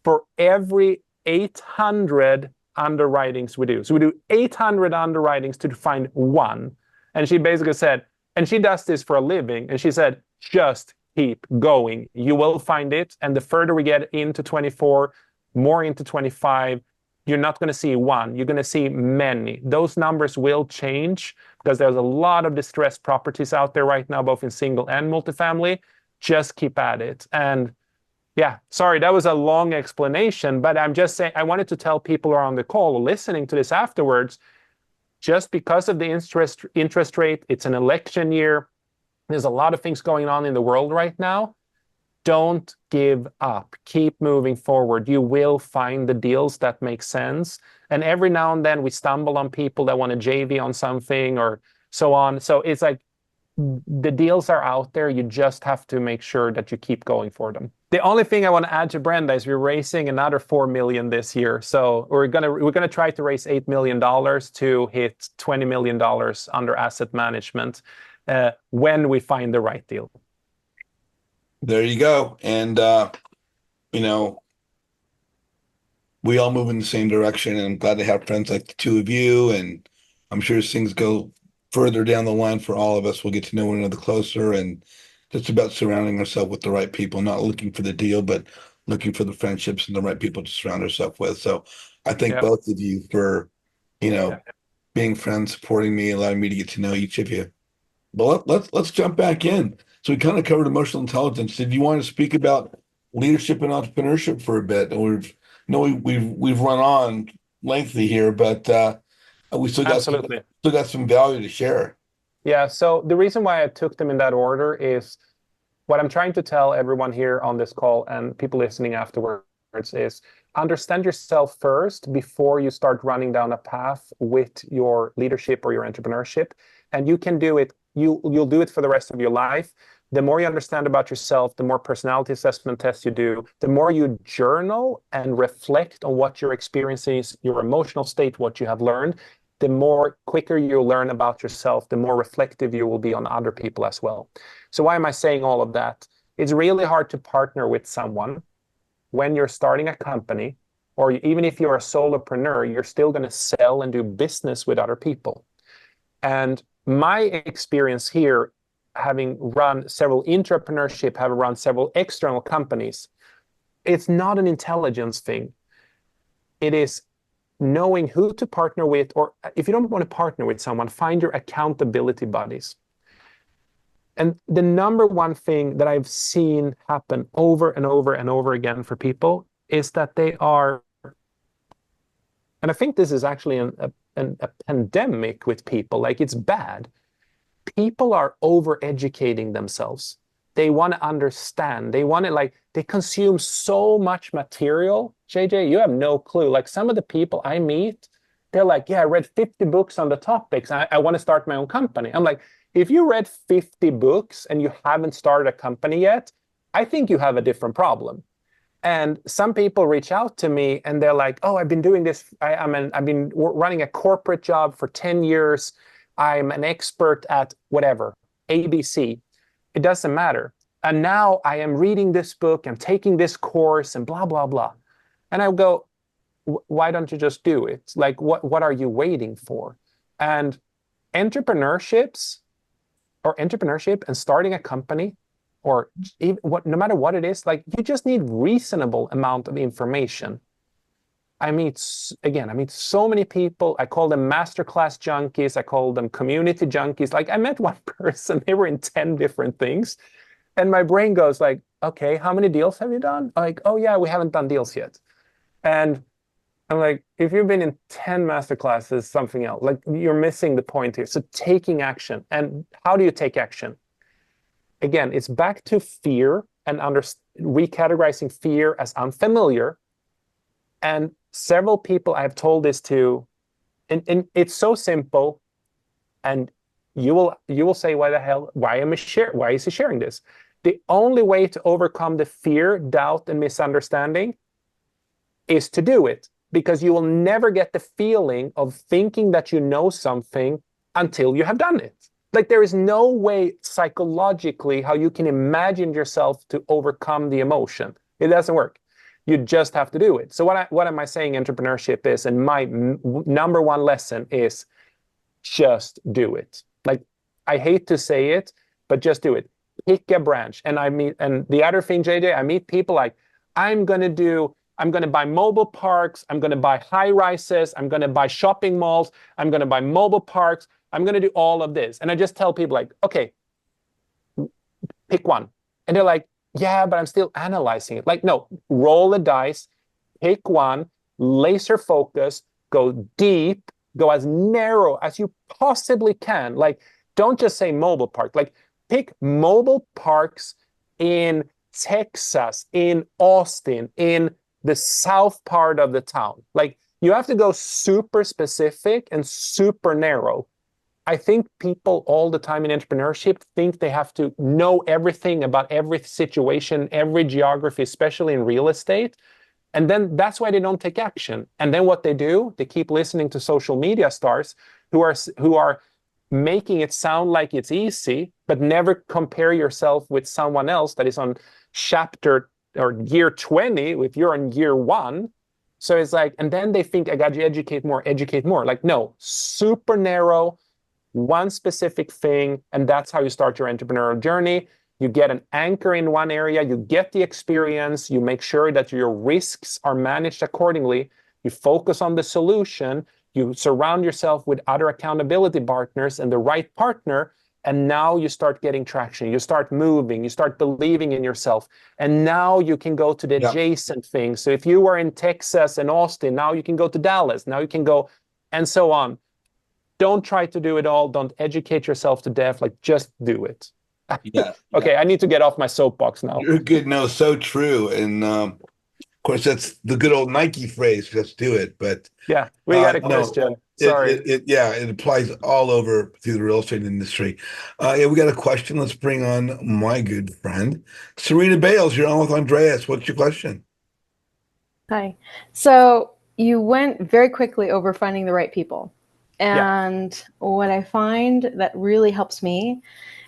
for every 800 underwritings we do. So we do 800 underwritings to find one. And she basically said, and she does this for a living, and she said, just keep going. You will find it. And the further we get into 24, more into 25, you're not going to see one. You're going to see many. Those numbers will change because there's a lot of distressed properties out there right now, both in single and multifamily. Just keep at it. And yeah, sorry, that was a long explanation, but I'm just saying, I wanted to tell people who are on the call listening to this afterwards, just because of the interest rate, it's an election year. There's a lot of things going on in the world right now. Don't give up. Keep moving forward. You will find the deals that make sense. And every now and then we stumble on people that want to JV on something or so on. So it's like the deals are out there. You just have to make sure that you keep going for them. The only thing I want to add to Brenda is we're raising another 4 million this year. So we're gonna try to raise $8 million to hit $20 million under asset management when we find the right deal. There you go. And you know, we all move in the same direction, and I'm glad to have friends like the two of you. And I'm sure as things go further down the line for all of us, we'll get to know one another closer, and just about surrounding ourselves with the right people, not looking for the deal, but looking for the friendships and the right people to surround ourselves with. So I thank both of you for, being friends, supporting me, allowing me to get to know each of you. But let's jump back in. So we kind of covered emotional intelligence. Did you want to speak about leadership and entrepreneurship for a bit? We've run on lengthy here, but we still got some value to share. Yeah. So the reason why I took them in that order is what I'm trying to tell everyone here on this call and people listening afterwards is understand yourself first before you start running down a path with your leadership or your entrepreneurship. And you can do it. You'll do it for the rest of your life. The more you understand about yourself, the more personality assessment tests you do, the more you journal and reflect on what your experience is, your emotional state, what you have learned, the more quicker you'll learn about yourself, the more reflective you will be on other people as well. So why am I saying all of that? It's really hard to partner with someone when you're starting a company, or even if you're a solopreneur, you're still going to sell and do business with other people. And my experience here, having run several intrapreneurship, having run several external companies, it's not an intelligence thing. It is knowing who to partner with, or if you don't want to partner with someone, find your accountability buddies. And the number one thing that I've seen happen over and over and over again for people is that they are, and I think this is actually a pandemic with people, like it's bad. People are over-educating themselves. They want to understand. They want to they consume so much material. JJ, you have no clue. Like some of the people I meet, they're like, yeah, I read 50 books on the topics. I want to start my own company. I'm like, if you read 50 books and you haven't started a company yet, I think you have a different problem. And some people reach out to me and they're like, oh, I've been doing this. I've been running a corporate job for 10 years. I'm an expert at whatever, ABC. It doesn't matter. And now I am reading this book, I'm taking this course and blah, blah, blah. And I go, why don't you just do it? Like, what are you waiting for? And entrepreneurship and starting a company, or even no matter what it is, like you just need reasonable amount of information. I meet so many people. I call them masterclass junkies. I call them community junkies. Like I met one person, they were in 10 different things. And my brain goes like, okay, how many deals have you done? Like, oh yeah, we haven't done deals yet. And I'm like, if you've been in 10 masterclasses, something else, like you're missing the point here. So taking action. And how do you take action? Again, it's back to fear and recategorizing fear as unfamiliar. And several people I've told this to, and it's so simple. And you will say, why is he sharing this? The only way to overcome the fear, doubt, and misunderstanding is to do it, because you will never get the feeling of thinking that you know something until you have done it. Like, there is no way psychologically how you can imagine yourself to overcome the emotion. It doesn't work. You just have to do it. So what am I saying entrepreneurship is, and my number one lesson is just do it. Like, I hate to say it, but just do it. Pick a branch. And the other thing, JJ, I meet people like, I'm going to buy mobile parks. I'm going to buy high rises. I'm going to buy shopping malls. I'm going to buy mobile parks. I'm going to do all of this. And I just tell people like, okay, pick one. And they're like, yeah, but I'm still analyzing it. Like, no, roll the dice, pick one, laser focus, go deep, go as narrow as you possibly can. Like, don't just say mobile park. Like, pick mobile parks in Texas, in Austin, in the south part of the town. Like, you have to go super specific and super narrow. I think people all the time in entrepreneurship think they have to know everything about every situation, every geography, especially in real estate. And then that's why they don't take action. And then what they do, they keep listening to social media stars who are making it sound like it's easy, but never compare yourself with someone else that is on chapter or year 20 if you're on year 1. So it's like, and then they think, I got to educate more. Like, no, super narrow, one specific thing, and that's how you start your entrepreneurial journey. You get an anchor in one area, you get the experience, you make sure that your risks are managed accordingly, you focus on the solution, you surround yourself with other accountability partners and the right partner, and now you start getting traction, you start moving, you start believing in yourself, and now you can go to the adjacent things. So if you were in Texas and Austin, now you can go to Dallas, now you can go, and so on. Don't try to do it all. Don't educate yourself to death. Like, just do it. Yeah. Okay, I need to get off my soapbox now. You're good. No, so true. And of course, that's the good old Nike phrase, just do it. But yeah, we got a question. Sorry. It applies all over through the real estate industry. Yeah, we got a question. Let's bring on my good friend, Serena Bales. You're on with Andreas. What's your question? Hi. So you went very quickly over finding the right people. And what I find that really helps me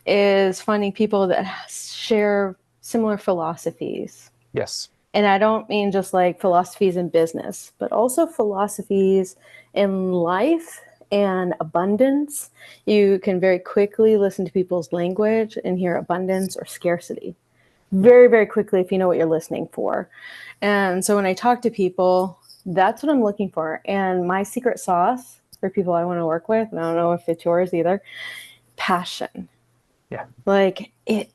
is finding people that share similar philosophies. Yes. And I don't mean just like philosophies in business, but also philosophies in life and abundance. You can very quickly listen to people's language and hear abundance or scarcity very, very quickly if you know what you're listening for. And so when I talk to people, that's what I'm looking for. And my secret sauce for people I want to work with, and I don't know if it's yours either, passion. Yeah. Like,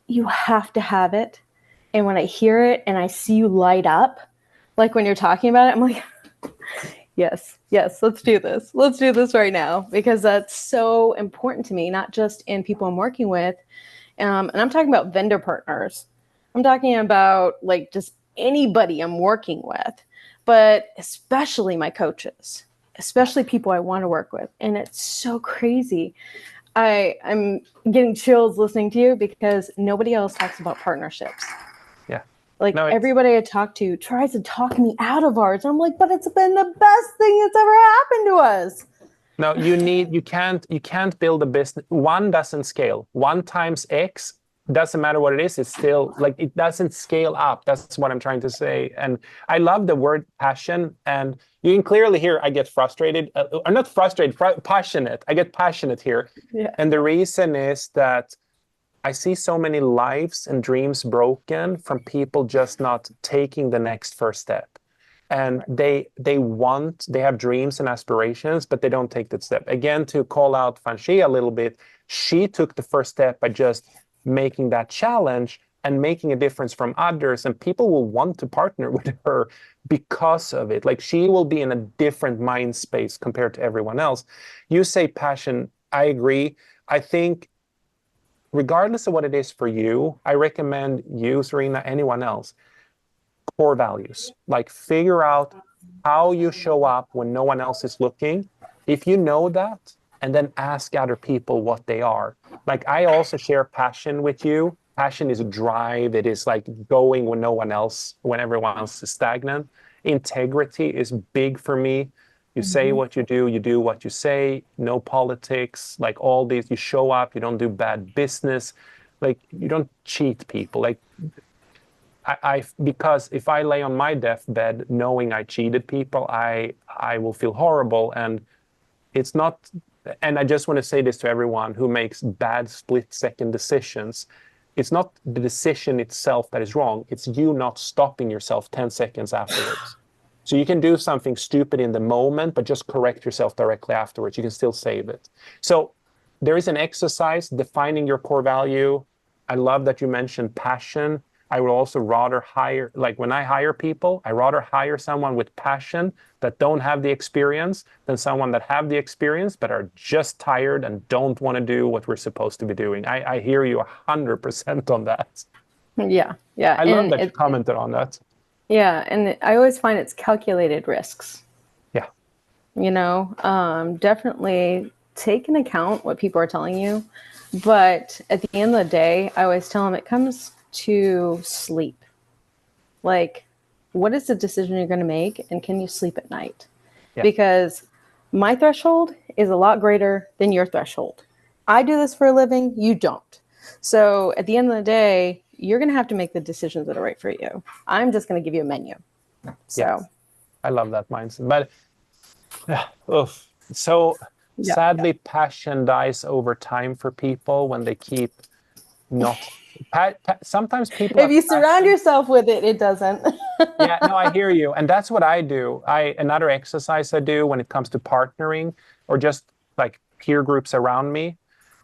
you have to have it. And when I hear it and I see you light up, like when you're talking about it, I'm like, yes, let's do this. Let's do this right now, because that's so important to me, not just in people I'm working with. And I'm talking about vendor partners. I'm talking about like just anybody I'm working with, but especially my coaches, especially people I want to work with. And it's so crazy. I'm getting chills listening to you because nobody else talks about partnerships. Yeah. Like, everybody I talk to tries to talk me out of ours. I'm like, but it's been the best thing that's ever happened to us. No, you can't build a business. One doesn't scale. 1 times X, doesn't matter what it is, it's still like, it doesn't scale up. That's what I'm trying to say. And I love the word passion. And you can clearly hear I get frustrated. I'm not frustrated, passionate. I get passionate here. Yeah. And the reason is that I see so many lives and dreams broken from people just not taking the next first step. And they have dreams and aspirations, but they don't take that step. Again, to call out Fanchi a little bit, she took the first step by just making that challenge and making a difference from others, and people will want to partner with her because of it. Like, she will be in a different mind space compared to everyone else. You say passion, I agree. I think regardless of what it is for you, I recommend you, Serena, anyone else, core values. Like, figure out how you show up when no one else is looking. If you know that, and then ask other people what they are. Like, I also share passion with you, Passion is drive. It is like going when everyone else is stagnant. Integrity is big for me. You say what you do what you say, no politics, like all these, you show up, you don't do bad business, like you don't cheat people. Like because if I lay on my deathbed knowing I cheated people, I will feel horrible. And it's not, and I just want to say this to everyone who makes bad split-second decisions. It's not the decision itself that is wrong. It's you not stopping yourself 10 seconds afterwards. So you can do something stupid in the moment, but just correct yourself directly afterwards. You can still save it. So there is an exercise defining your core value. I love that you mentioned passion. I would also rather hire, like when I hire people, I rather hire someone with passion that don't have the experience than someone that have the experience but are just tired and don't want to do what we're supposed to be doing. I hear you 100% on that. Yeah, yeah. I love that you commented on that. Yeah, and I always find it's calculated risks. Yeah. You know, definitely take into account what people are telling you. But at the end of the day, I always tell them it comes to sleep. Like, what is the decision you're going to make, and can you sleep at night? Yeah. Because my threshold is a lot greater than your threshold. I do this for a living, you don't. So at the end of the day, you're going to have to make the decisions that are right for you. I'm just going to give you a menu. So yes. I love that mindset. But so sadly, passion dies over time for people when they keep not. Sometimes people. If you surround yourself with it, it doesn't. Yeah, no, I hear you, and that's what I do. Another exercise I do when it comes to partnering or just like peer groups around me.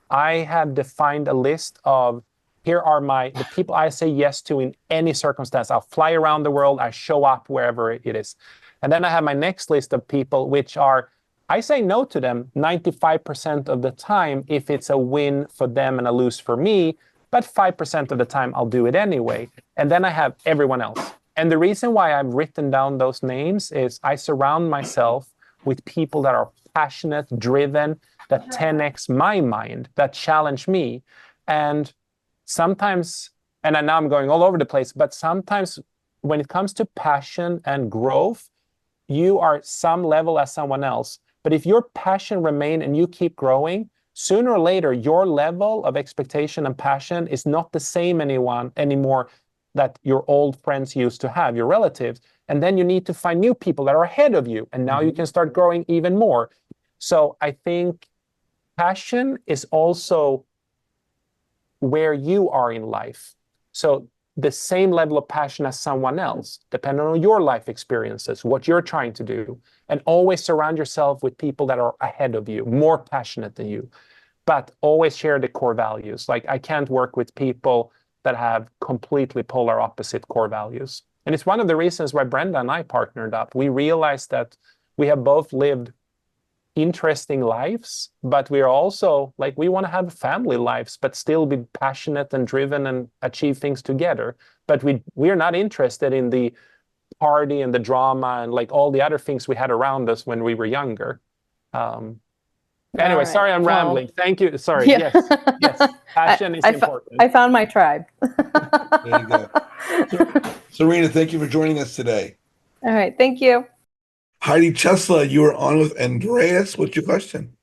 I have defined a list of here are the people I say yes to in any circumstance. I'll fly around the world. I show up wherever it is, and then I have my next list of people which are. I say no to them 95% of the time if it's a win for them and a lose for me. But 5% of the time, I'll do it anyway. And then I have everyone else. And the reason why I've written down those names is I surround myself with people that are passionate, driven, that 10x my mind, that challenge me. And sometimes, and now I'm going all over the place, but sometimes when it comes to passion and growth, you are some level as someone else. But if your passion remains and you keep growing, sooner or later, your level of expectation and passion is not the same anymore that your old friends used to have, your relatives. And then you need to find new people that are ahead of you. And now you can start growing even more. So I think passion is also where you are in life. So the same level of passion as someone else, depending on your life experiences, what you're trying to do, and always surround yourself with people that are ahead of you, more passionate than you, but always share the core values. Like I can't work with people that have completely polar opposite core values. And it's one of the reasons why Brenda and I partnered up. We realized that we have both lived interesting lives, but we're also like, we want to have family lives, but still be passionate and driven and achieve things together. But we're not interested in the party and the drama and like all the other things we had around us when we were younger. Anyway, right. Sorry, I'm rambling. Thank you. Sorry. Yeah. Yes. Passion is important. I found my tribe. There you go. Serena, thank you for joining us today. All right. Thank you. Heidi Chesla, you are on with Andreas. What's your question?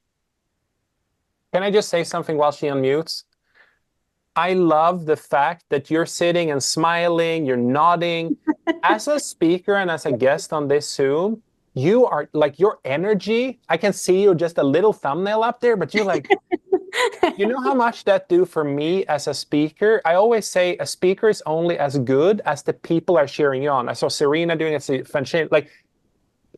Can I just say something while she unmutes? I love the fact that you're sitting and smiling, you're nodding. As a speaker and as a guest on this Zoom, you are like your energy. I can see you just a little thumbnail up there, but you're like, you know how much that do for me as a speaker? I always say a speaker is only as good as the people are cheering you on. I saw Serena doing it, like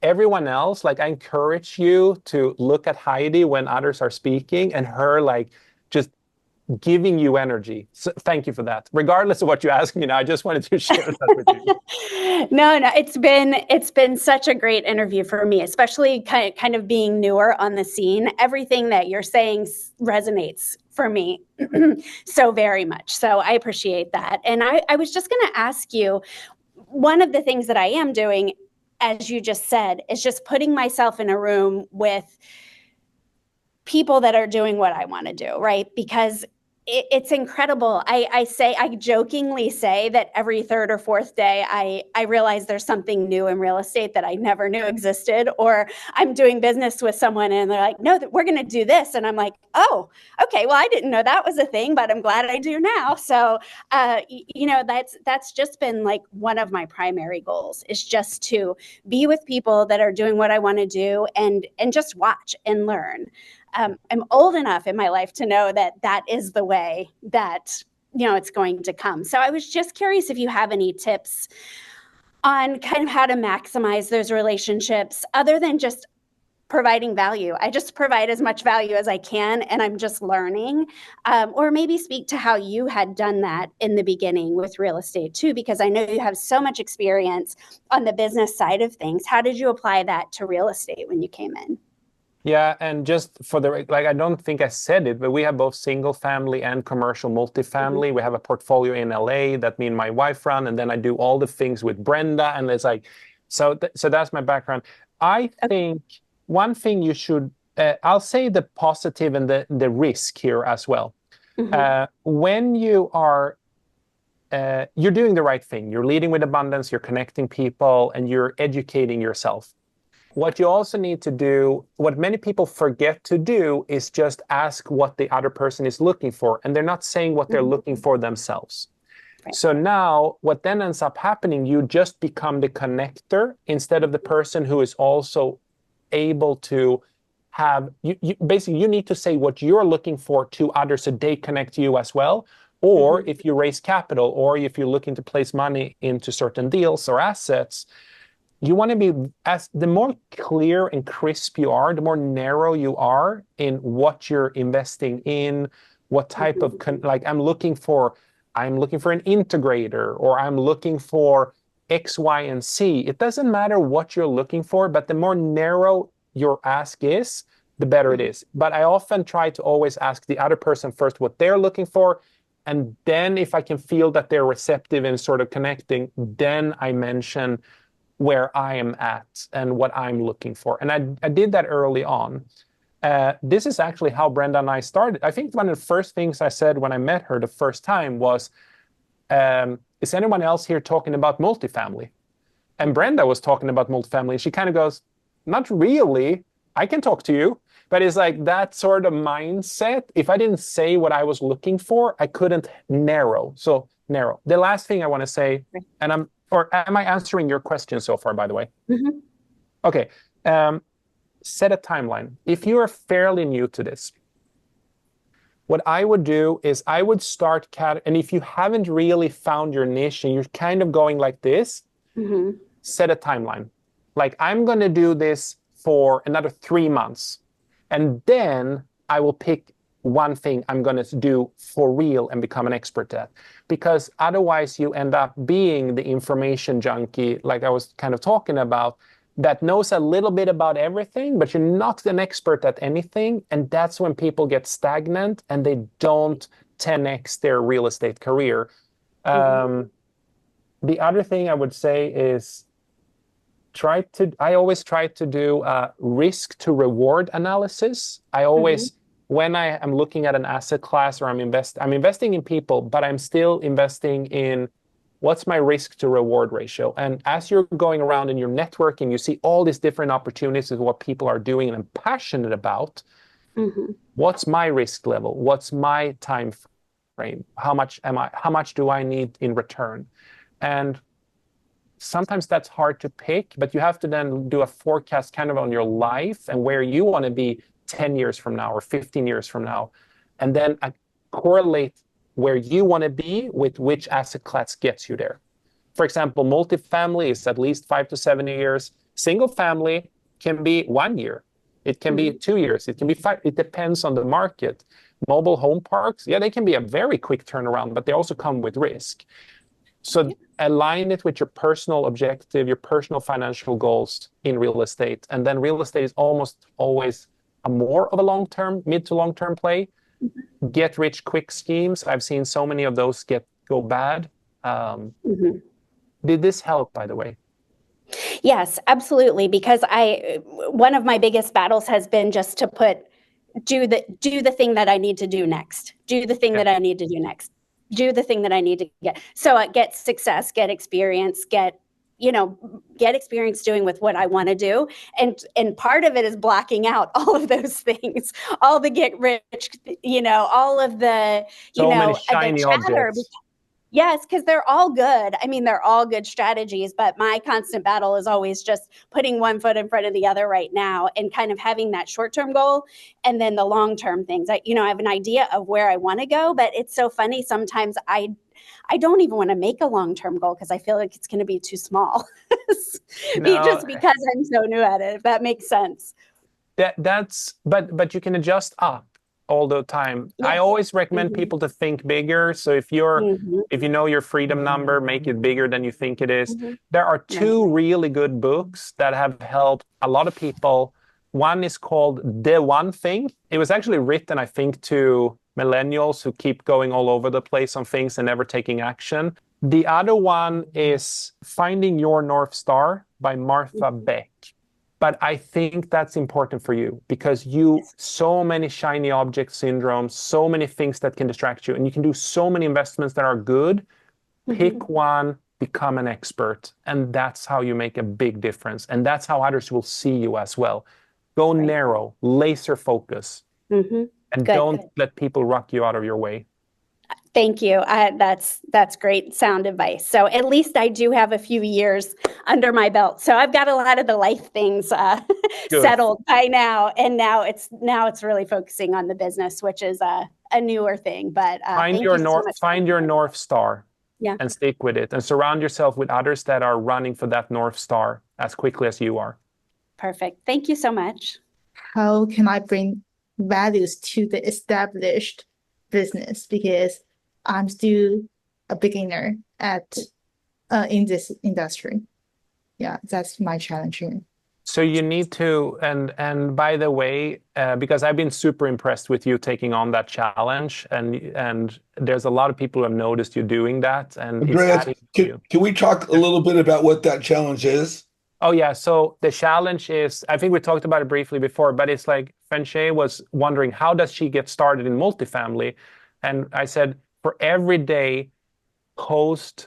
everyone else, like I encourage you to look at Heidi when others are speaking and her like just giving you energy. So thank you for that. Regardless of what you ask me now, I just wanted to share that with you. No, it's been such a great interview for me, especially kind of being newer on the scene. Everything that you're saying resonates for me so very much. So I appreciate that. And I was just going to ask you, one of the things that I am doing, as you just said, is just putting myself in a room with people that are doing what I want to do, right? Because it's incredible. I jokingly say that every third or fourth day, I realize there's something new in real estate that I never knew existed, or I'm doing business with someone and they're like, no, we're going to do this. And I'm like, oh, okay, well, I didn't know that was a thing, but I'm glad I do now. So, that's just been like one of my primary goals, is just to be with people that are doing what I want to do and just watch and learn. I'm old enough in my life to know that is the way that, it's going to come. So I was just curious if you have any tips on kind of how to maximize those relationships other than just providing value. I just provide as much value as I can, and I'm just learning. Or maybe speak to how you had done that in the beginning with real estate too, because I know you have so much experience on the business side of things. How did you apply that to real estate when you came in? Yeah, and just for the I don't think I said it, but we have both single family and commercial multifamily. We have a portfolio in LA that me and my wife run, and then I do all the things with Brenda, and it's like, so that's my background. I think one thing you should, I'll say the positive and the risk here as well. When you are you're doing the right thing, you're leading with abundance, you're connecting people, and you're educating yourself. What you also need to do, what many people forget to do, is just ask what the other person is looking for, and they're not saying what they're looking for themselves. Right. So now what then ends up happening, you just become the connector instead of the person who is also able to have, basically you need to say what you're looking for to others so they connect to you as well. Or if you raise capital, or if you're looking to place money into certain deals or assets, you want to be, the more clear and crisp you are, the more narrow you are in what you're investing in, what type of, like I'm looking for an integrator, or I'm looking for X, Y, and Z. It doesn't matter what you're looking for, but the more narrow your ask is, the better it is. But I often try to always ask the other person first what they're looking for. And then if I can feel that they're receptive and sort of connecting, then I mention where I am at and what I'm looking for. And I did that early on. This is actually how Brenda and I started. I think one of the first things I said when I met her the first time was, is anyone else here talking about multifamily? And Brenda was talking about multifamily. She kind of goes, not really. I can talk to you. But it's like that sort of mindset. If I didn't say what I was looking for, I couldn't narrow. So narrow. The last thing I want to say, and am I answering your question so far, by the way? Okay. Set a timeline. If you are fairly new to this, what I would do is I would start, and if you haven't really found your niche and you're kind of going like this, set a timeline. Like, I'm going to do this for another 3 months. And then I will pick one thing I'm going to do for real and become an expert at. Because otherwise you end up being the information junkie, like I was kind of talking about, that knows a little bit about everything, but you're not an expert at anything. And that's when people get stagnant and they don't 10x their real estate career. The other thing I would say is I always try to do risk to reward analysis. I always, when I am looking at an asset class, or I'm investing in people, but I'm still investing in what's my risk to reward ratio. And as you're going around and you're networking, you see all these different opportunities of what people are doing and I'm passionate about. What's my risk level? What's my time frame? How much do I need in return? And sometimes that's hard to pick, but you have to then do a forecast kind of on your life and where you want to be 10 years from now or 15 years from now. And then correlate where you want to be with which asset class gets you there. For example, multifamily is at least 5 to 7 years. Single family can be 1 year. It can be 2 years. It can be 5. It depends on the market. Mobile home parks, yeah, they can be a very quick turnaround, but they also come with risk. So align it with your personal objective, your personal financial goals in real estate. And then real estate is almost always a more of a long-term, mid to long-term play. Get rich quick schemes. I've seen so many of those go bad. Did this help, by the way? Yes, absolutely. Because one of my biggest battles has been just to put do the thing that I need to do next. Do the thing that I need to do next. Do the thing that I need to get. So get success, get experience, get experience doing with what I want to do. And part of it is blocking out all of those things, all the get rich, all of the, many shiny the chatter. objects. Yes, because they're all good. I mean, they're all good strategies, but my constant battle is always just putting one foot in front of the other right now and kind of having that short-term goal and then the long-term things. I have an idea of where I want to go, but it's so funny. Sometimes I don't even want to make a long-term goal because I feel like it's going to be too small. Just because I'm so new at it, if that makes sense. But you can adjust up all the time. Yes. I always recommend people to think bigger. So if you know your freedom number, make it bigger than you think it is. There are two really good books that have helped a lot of people. One is called The One Thing. It was actually written, I think, to millennials who keep going all over the place on things and never taking action. The other one is Finding Your North Star by Martha Beck. But I think that's important for you because so many shiny object syndromes, so many things that can distract you, and you can do so many investments that are good. Pick one, become an expert, and that's how you make a big difference. And that's how others will see you as well. Go narrow, laser focus, and don't let people rock you out of your way. Thank you. That's great sound advice. So at least I do have a few years under my belt. So I've got a lot of the life things settled by now, and now it's really focusing on the business, which is a newer thing. But find your North Star, and stick with it, and surround yourself with others that are running for that North Star as quickly as you are. Perfect. Thank you so much. How can I bring values to the established business? Because I'm still a beginner in this industry. Yeah, that's my challenge here. So you need to, and by the way, because I've been super impressed with you taking on that challenge, and there's a lot of people who have noticed you doing that. And Andreas, can we talk a little bit about what that challenge is? Oh yeah, so the challenge is, I think we talked about it briefly before, but it's like Fenche was wondering, how does she get started in multifamily? And I said, for every day, post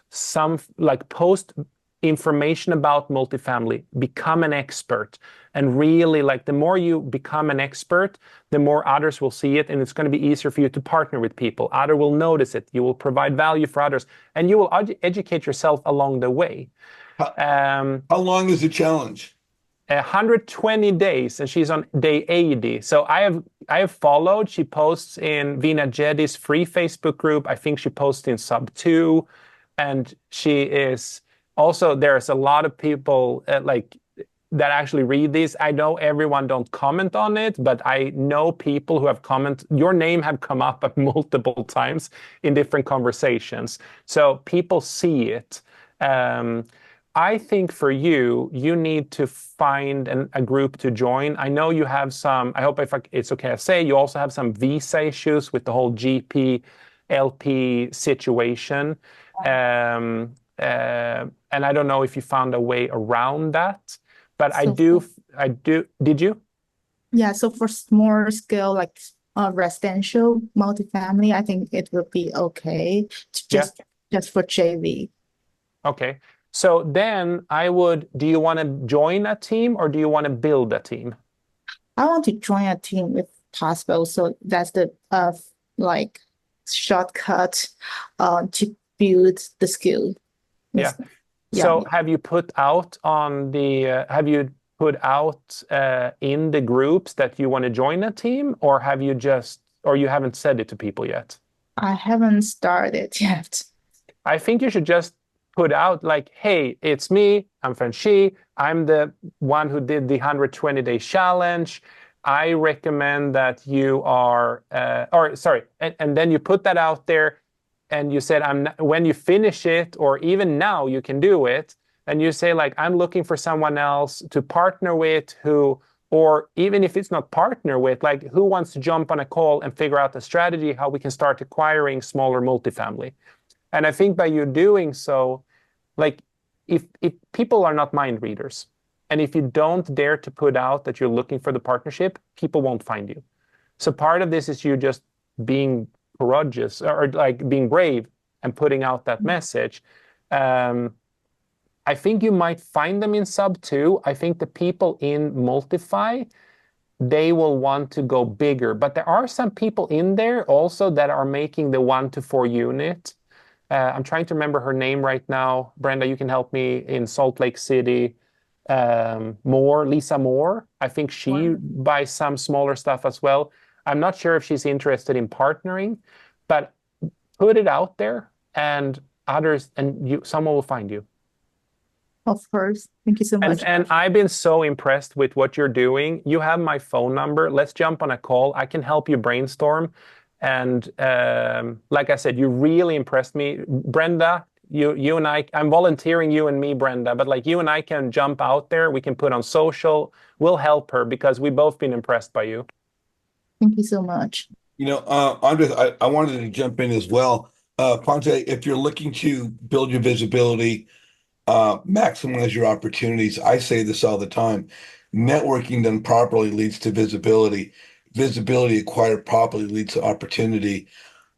information about multifamily, become an expert. And really, the more you become an expert, the more others will see it, and it's going to be easier for you to partner with people. Others will notice it. You will provide value for others, and you will educate yourself along the way. How long is the challenge? 120 days, and she's on day 80. So I have followed. She posts in Vina Jedi's free Facebook group. I think she posts in Sub 2, and she is also, there's a lot of people that actually read these. I know everyone don't comment on it, but I know people who have commented. Your name have come up multiple times in different conversations. So people see it. I think for you need to find a group to join. I know you have some, I hope it's okay to say, you also have some visa issues with the whole GP, LP situation. And I don't know if you found a way around that, but did you? Yeah, so for small scale, residential multifamily, I think it would be okay just for JV. Okay. So then do you want to join a team or do you want to build a team? I want to join a team if possible. So that's the shortcut to build the skill. Yeah. So have you put out in the groups that you want to join a team, or you haven't said it to people yet? I haven't started yet. I think you should just put out hey, it's me, I'm Franchi, I'm the one who did the 120-day challenge. I recommend that you are, and then you put that out there, and you said, when you finish it, or even now you can do it, and you say I'm looking for someone else to partner with or even if it's not partner with, who wants to jump on a call and figure out the strategy, how we can start acquiring smaller multifamily. And I think by you doing so, if people are not mind readers, and if you don't dare to put out that you're looking for the partnership, people won't find you. So part of this is you just being courageous or like being brave and putting out that message. I think you might find them in sub 2. I think the people in Multiply, they will want to go bigger. But there are some people in there also that are making the 1 to 4 unit. I'm trying to remember her name right now. Brenda, you can help me in Salt Lake City. Lisa Moore. I think she buys some smaller stuff as well. I'm not sure if she's interested in partnering, but put it out there and others, and someone will find you. Of course. Thank you so much. And I've been so impressed with what you're doing. You have my phone number. Let's jump on a call. I can help you brainstorm. And like I said, you really impressed me. Brenda, you and I'm volunteering you and me, Brenda, but like you and I can jump out there. We can put on social. We'll help her because we've both been impressed by you. Thank you so much. Andres, I wanted to jump in as well. Ponce, if you're looking to build your visibility, maximize your opportunities. I say this all the time. Networking done properly leads to visibility. Visibility acquired properly leads to opportunity.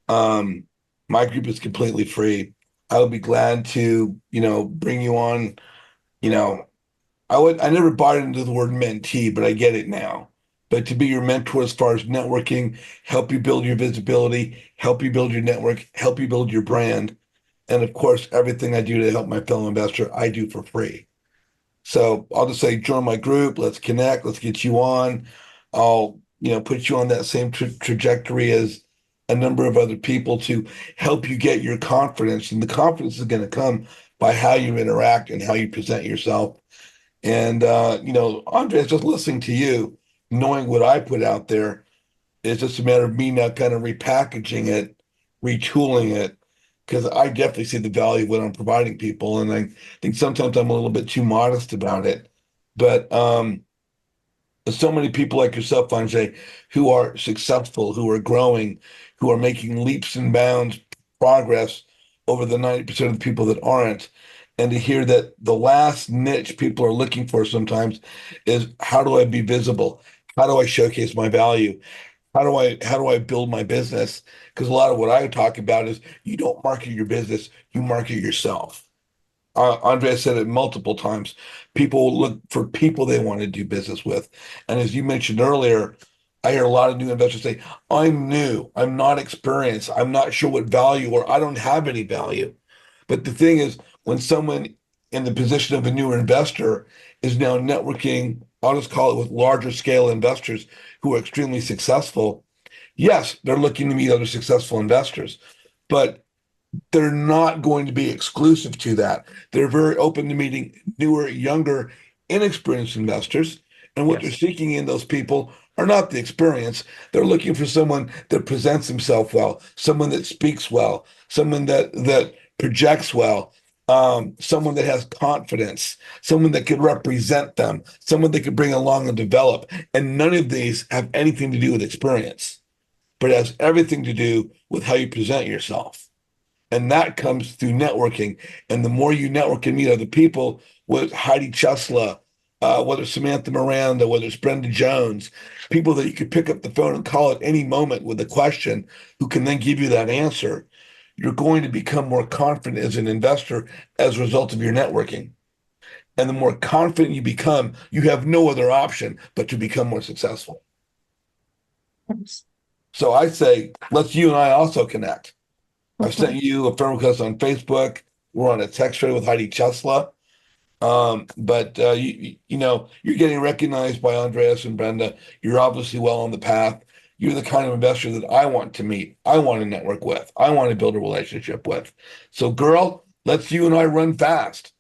My group is completely free. I would be glad to, bring you on. I never bought into the word mentee, but I get it now. But to be your mentor as far as networking, help you build your visibility, help you build your network, help you build your brand. And of course, everything I do to help my fellow investor, I do for free. So I'll just say, join my group. Let's connect. Let's get you on. I'll, put you on that same trajectory as a number of other people to help you get your confidence. And the confidence is going to come by how you interact and how you present yourself. And, Andres, just listening to you, knowing what I put out there, it's just a matter of me now kind of repackaging it, retooling it, because I definitely see the value of what I'm providing people. And I think sometimes I'm a little bit too modest about it. But there's so many people like yourself, Sanjay, who are successful, who are growing, who are making leaps and bounds progress over the 90% of the people that aren't. And to hear that the last niche people are looking for sometimes is, how do I be visible? How do I showcase my value? How do I build my business? Because a lot of what I talk about is, you don't market your business, you market yourself. Andrea said it multiple times. People look for people they want to do business with. And as you mentioned earlier, I hear a lot of new investors say, I'm new, I'm not experienced, I'm not sure what value, or I don't have any value. But the thing is, when someone in the position of a newer investor is now networking, I'll just call it, with larger scale investors who are extremely successful, yes, they're looking to meet other successful investors, but they're not going to be exclusive to that. They're very open to meeting newer, younger, inexperienced investors. And what they're seeking in those people are not the experience. They're looking for someone that presents himself well, someone that speaks well, someone that projects well, someone that has confidence, someone that could represent them, someone that could bring along and develop. And none of these have anything to do with experience, but it has everything to do with how you present yourself. And that comes through networking. And the more you network and meet other people, whether it's Heidi Chesla, whether it's Samantha Miranda, whether it's Brenda Jones, people that you could pick up the phone and call at any moment with a question, who can then give you that answer, you're going to become more confident as an investor as a result of your networking. And the more confident you become, you have no other option but to become more successful. So I say, let's you and I also connect. I've sent you a friend request on Facebook. We're on a text thread with Heidi Chesla. But you're getting recognized by Andreas and Brenda. You're obviously well on the path. You're the kind of investor that I want to meet. I want to network with. I want to build a relationship with. So, girl, let's you and I run fast.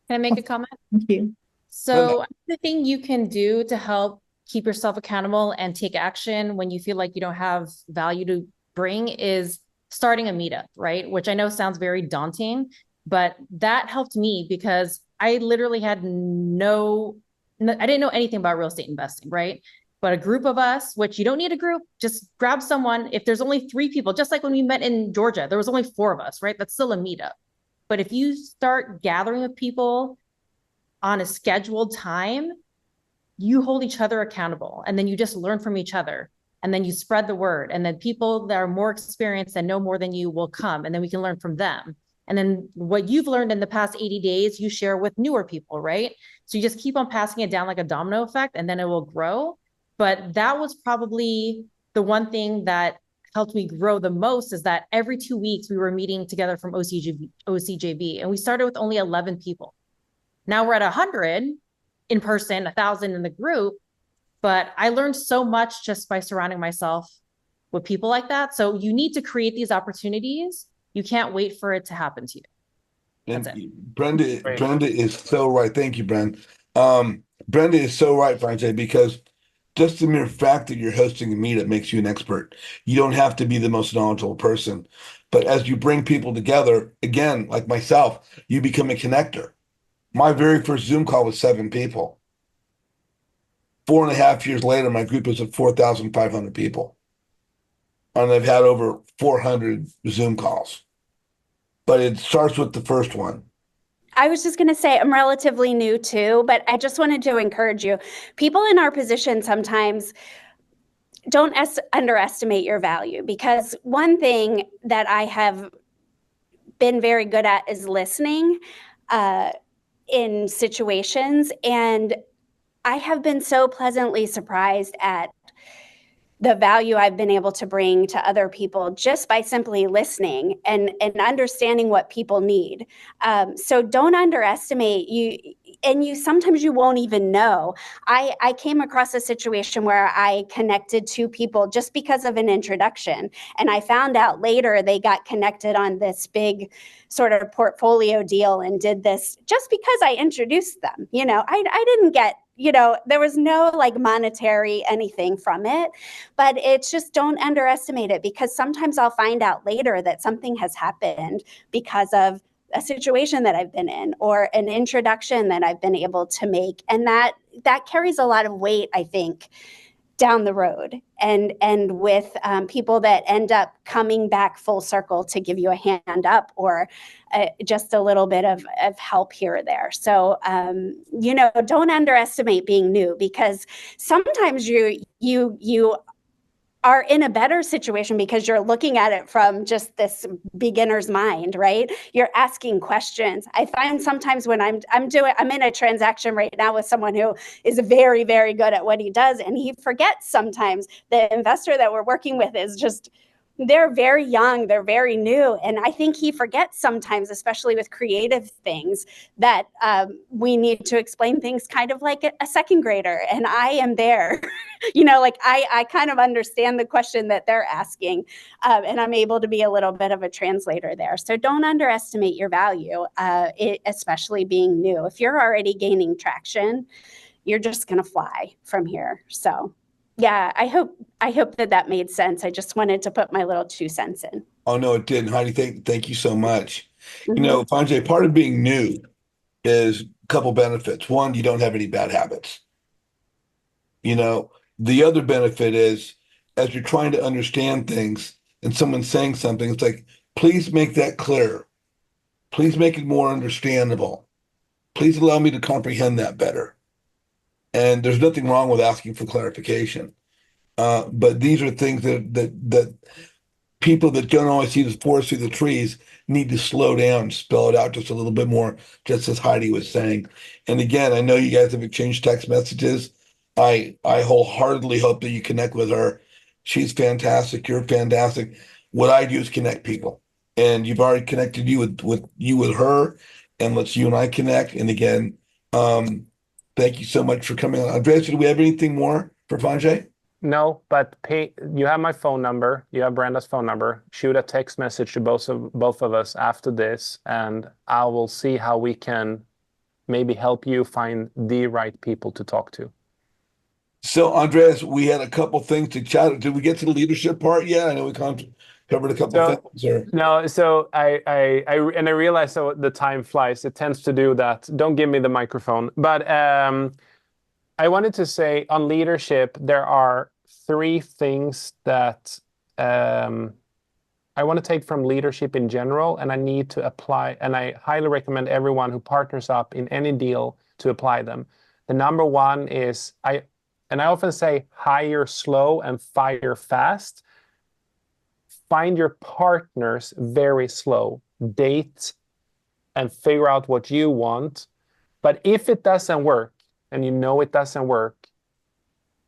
Can I make a comment? Thank you. So the thing you can do to help keep yourself accountable and take action when you feel like you don't have value to bring is starting a meetup, right? Which I know sounds very daunting, but that helped me because I literally had I didn't know anything about real estate investing, right? But a group of us, which you don't need a group, just grab someone. If there's only 3 people, just like when we met in Georgia, there was only 4 of us, right? That's still a meetup. But if you start gathering with people on a scheduled time, you hold each other accountable, and then you just learn from each other. and then you spread the word, and then people that are more experienced and know more than you will come, and then we can learn from them. And then what you've learned in the past 80 days, you share with newer people, right? So you just keep on passing it down like a domino effect, and then it will grow. But that was probably the one thing that helped me grow the most, is that every 2 weeks we were meeting together from OCJB, and we started with only 11 people. Now we're at 100 in person, 1,000 in the group, but I learned so much just by surrounding myself with people like that. So you need to create these opportunities. You can't wait for it to happen to you. That's And it. Brenda is so right. Thank you, Brenda. Brenda is so right, Francie, because just the mere fact that you're hosting a meetup makes you an expert. You don't have to be the most knowledgeable person. But as you bring people together, again, like myself, you become a connector. My very first Zoom call was 7 people. 4.5 years later, my group is at 4,500 people. And I've had over 400 Zoom calls. But it starts with the first one. I was just going to say, I'm relatively new too, but I just wanted to encourage you. People in our position sometimes don't underestimate your value, because one thing that I have been very good at is listening in situations. And I have been so pleasantly surprised at the value I've been able to bring to other people just by simply listening and understanding what people need. So don't underestimate you. And sometimes you won't even know. I came across a situation where I connected 2 people just because of an introduction. And I found out later they got connected on this big sort of portfolio deal and did this just because I introduced them. I didn't get, there was no like monetary anything from it, but it's just, don't underestimate it, because sometimes I'll find out later that something has happened because of a situation that I've been in or an introduction that I've been able to make. And that carries a lot of weight, I think, down the road, and with people that end up coming back full circle to give you a hand up or just a little bit of help here or there. So, don't underestimate being new, because sometimes you are in a better situation because you're looking at it from just this beginner's mind, right? You're asking questions. I find sometimes when I'm in a transaction right now with someone who is very, very good at what he does, and he forgets sometimes the investor that we're working with is just, they're very young, they're very new. And I think he forgets sometimes, especially with creative things, that we need to explain things kind of like a second grader. And I am there, I kind of understand the question that they're asking, and I'm able to be a little bit of a translator there. So don't underestimate your value, especially being new. If you're already gaining traction, you're just going to fly from here. So yeah, I hope that made sense. I just wanted to put my little 2 cents in. Oh, no, it didn't. Heidi, thank you so much. Sanjay, part of being new is a couple benefits. One, you don't have any bad habits. The other benefit is, as you're trying to understand things and someone's saying something, it's like, please make that clear. Please make it more understandable. Please allow me to comprehend that better. And there's nothing wrong with asking for clarification. But these are things that people that don't always see the forest through the trees need to slow down, spell it out just a little bit more, just as Heidi was saying. And again, I know you guys have exchanged text messages. I wholeheartely hope that you connect with her. She's fantastic. You're fantastic. What I do is connect people. And you've already connected you with her, and let's you and I connect. And again, thank you so much for coming on. Andreas, do we have anything more for Sanjay? No, but you have my phone number. You have Brenda's phone number. Shoot a text message to both of us after this, and I will see how we can maybe help you find the right people to talk to. So, Andreas, we had a couple things to chat. Did we get to the leadership part yet? I know we covered a couple things. No, so I realize so the time flies. It tends to do that. Don't give me the microphone. But I wanted to say on leadership, there are 3 things that I want to take from leadership in general, and I need to apply, and I highly recommend everyone who partners up in any deal to apply them. The number one is And I often say hire slow and fire fast. Find your partners very slow. Date and figure out what you want. But if it doesn't work, and you know it doesn't work,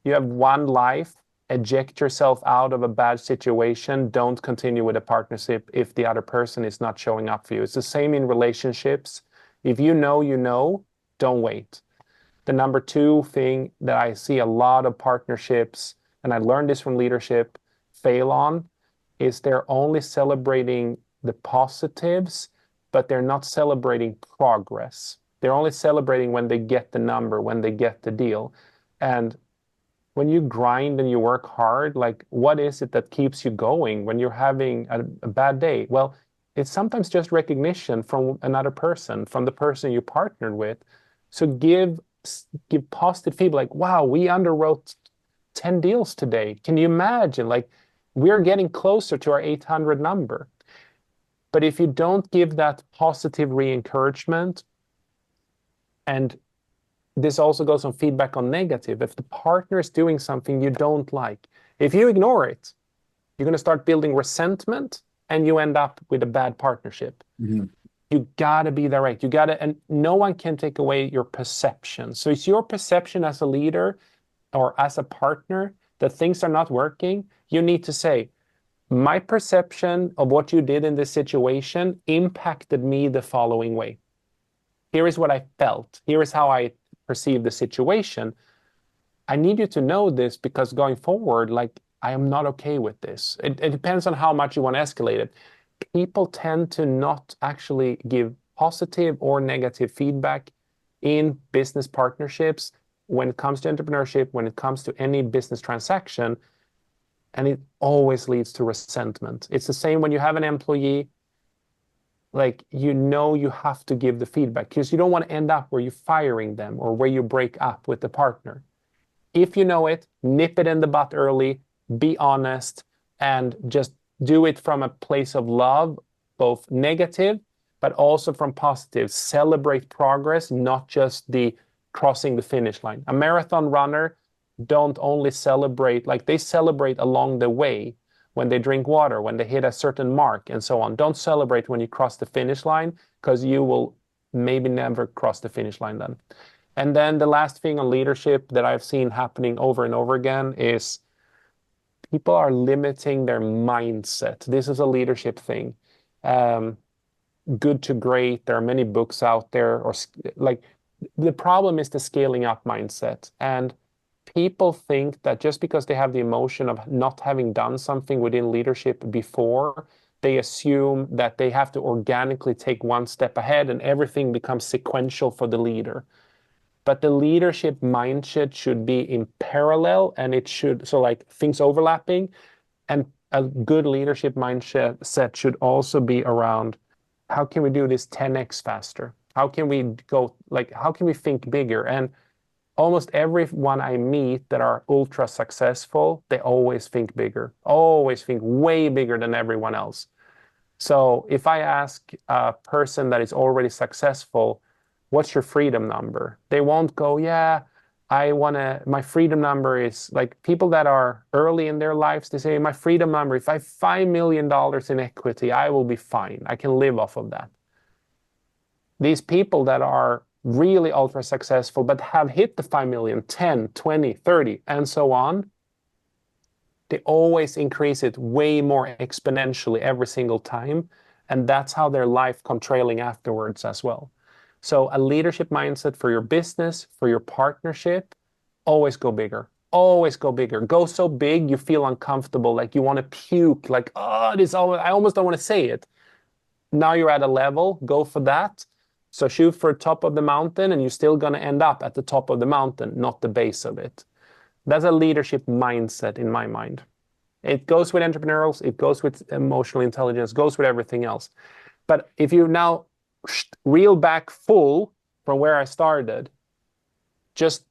you have one life, eject yourself out of a bad situation. Don't continue with a partnership if the other person is not showing up for you. It's the same in relationships. If you know, don't wait. The number two thing that I see a lot of partnerships, and I learned this from leadership, fail on is they're only celebrating the positives, but they're not celebrating progress. They're only celebrating when they get the number, when they get the deal. And when you grind and you work hard, like what is it that keeps you going when you're having a bad day? Well, it's sometimes just recognition from another person, from the person you partnered with. So give positive feedback, like, wow, we underwrote 10 deals today. Can you imagine? Like, we're getting closer to our 800 number. But if you don't give that positive re-encouragement, and this also goes on feedback on negative, if the partner is doing something you don't like, if you ignore it, you're going to start building resentment and you end up with a bad partnership. Mm-hmm. You got to be direct. You got to, and no one can take away your perception. So it's your perception as a leader or as a partner that things are not working. You need to say, my perception of what you did in this situation impacted me the following way. Here is what I felt. Here is how I perceive the situation. I need you to know this because going forward, like, I am not okay with this. It depends on how much you want to escalate it. People tend to not actually give positive or negative feedback in business partnerships when it comes to entrepreneurship, when it comes to any business transaction, and it always leads to resentment. It's the same when you have an employee, like, you have to give the feedback because you don't want to end up where you're firing them or where you break up with the partner. If you know it, nip it in the butt early, be honest, and just do it from a place of love, both negative, but also from positive. Celebrate progress, not just the crossing the finish line. A marathon runner don't only celebrate, like, they celebrate along the way when they drink water, when they hit a certain mark, and so on. Don't celebrate when you cross the finish line because you will maybe never cross the finish line then. And then the last thing on leadership that I've seen happening over and over again is people are limiting their mindset. This is a leadership thing. Good to great. There are many books out there, or like, the problem is the scaling up mindset. And people think that just because they have the emotion of not having done something within leadership before, they assume that they have to organically take one step ahead and everything becomes sequential for the leader. But the leadership mindset should be in parallel, and it should, so like things overlapping, and a good leadership mindset should also be around, how can we do this 10x faster? How can we go, like, how can we think bigger? And almost everyone I meet that are ultra successful, they always think bigger, always think way bigger than everyone else. So if I ask a person that is already successful, what's your freedom number? They won't go, yeah, my freedom number is, like, people that are early in their lives, they say, my freedom number, if I have $5 million in equity, I will be fine. I can live off of that. These people that are really ultra successful, but have hit the 5 million, 10, 20, 30, and so on, they always increase it way more exponentially every single time. And that's how their life comes trailing afterwards as well. So a leadership mindset for your business, for your partnership, always go bigger. Always go bigger. Go so big you feel uncomfortable, like you want to puke, like, oh, I almost don't want to say it. Now you're at a level, go for that. So shoot for the top of the mountain, and you're still going to end up at the top of the mountain, not the base of it. That's a leadership mindset in my mind. It goes with entrepreneurials, it goes with emotional intelligence, goes with everything else. But if you now reel back full from where I started, just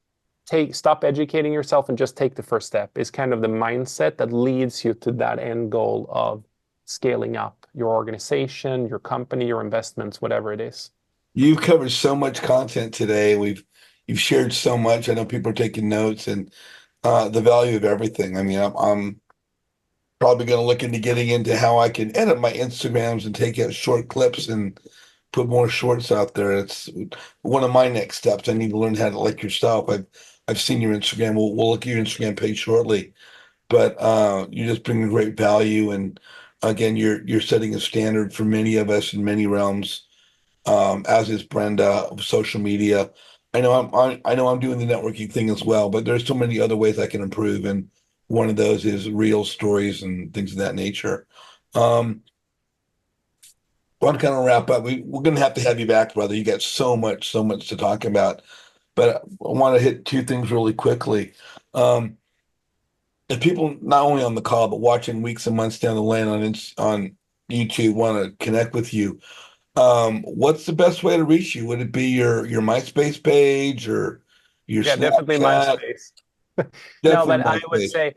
stop educating yourself and just take the first step. Is kind of the mindset that leads you to that end goal of scaling up your organization, your company, your investments, whatever it is. You've covered so much content today. You've shared so much. I know people are taking notes, and the value of everything. I mean, I'm probably going to look into getting into how I can edit my Instagrams and take out short clips and put more shorts out there. It's one of my next steps. I need to learn how to, like yourself. I've seen your Instagram. We'll look at your Instagram page shortly, but you just bring a great value. And again, you're setting a standard for many of us in many realms, as is Brenda of social media. I know I'm doing the networking thing as well, but there's so many other ways I can improve, and one of those is real stories and things of that nature. Um, well, I'm kind of wrap up. We're going to have you back, brother. You got so much to talk about. But I want to hit two things really quickly. Um, if people not only on the call but watching weeks and months down the line on YouTube want to connect with you, what's the best way to reach you? Would it be your MySpace page or your Yeah, definitely Snapchat? MySpace. No, Definitely but I would MySpace. say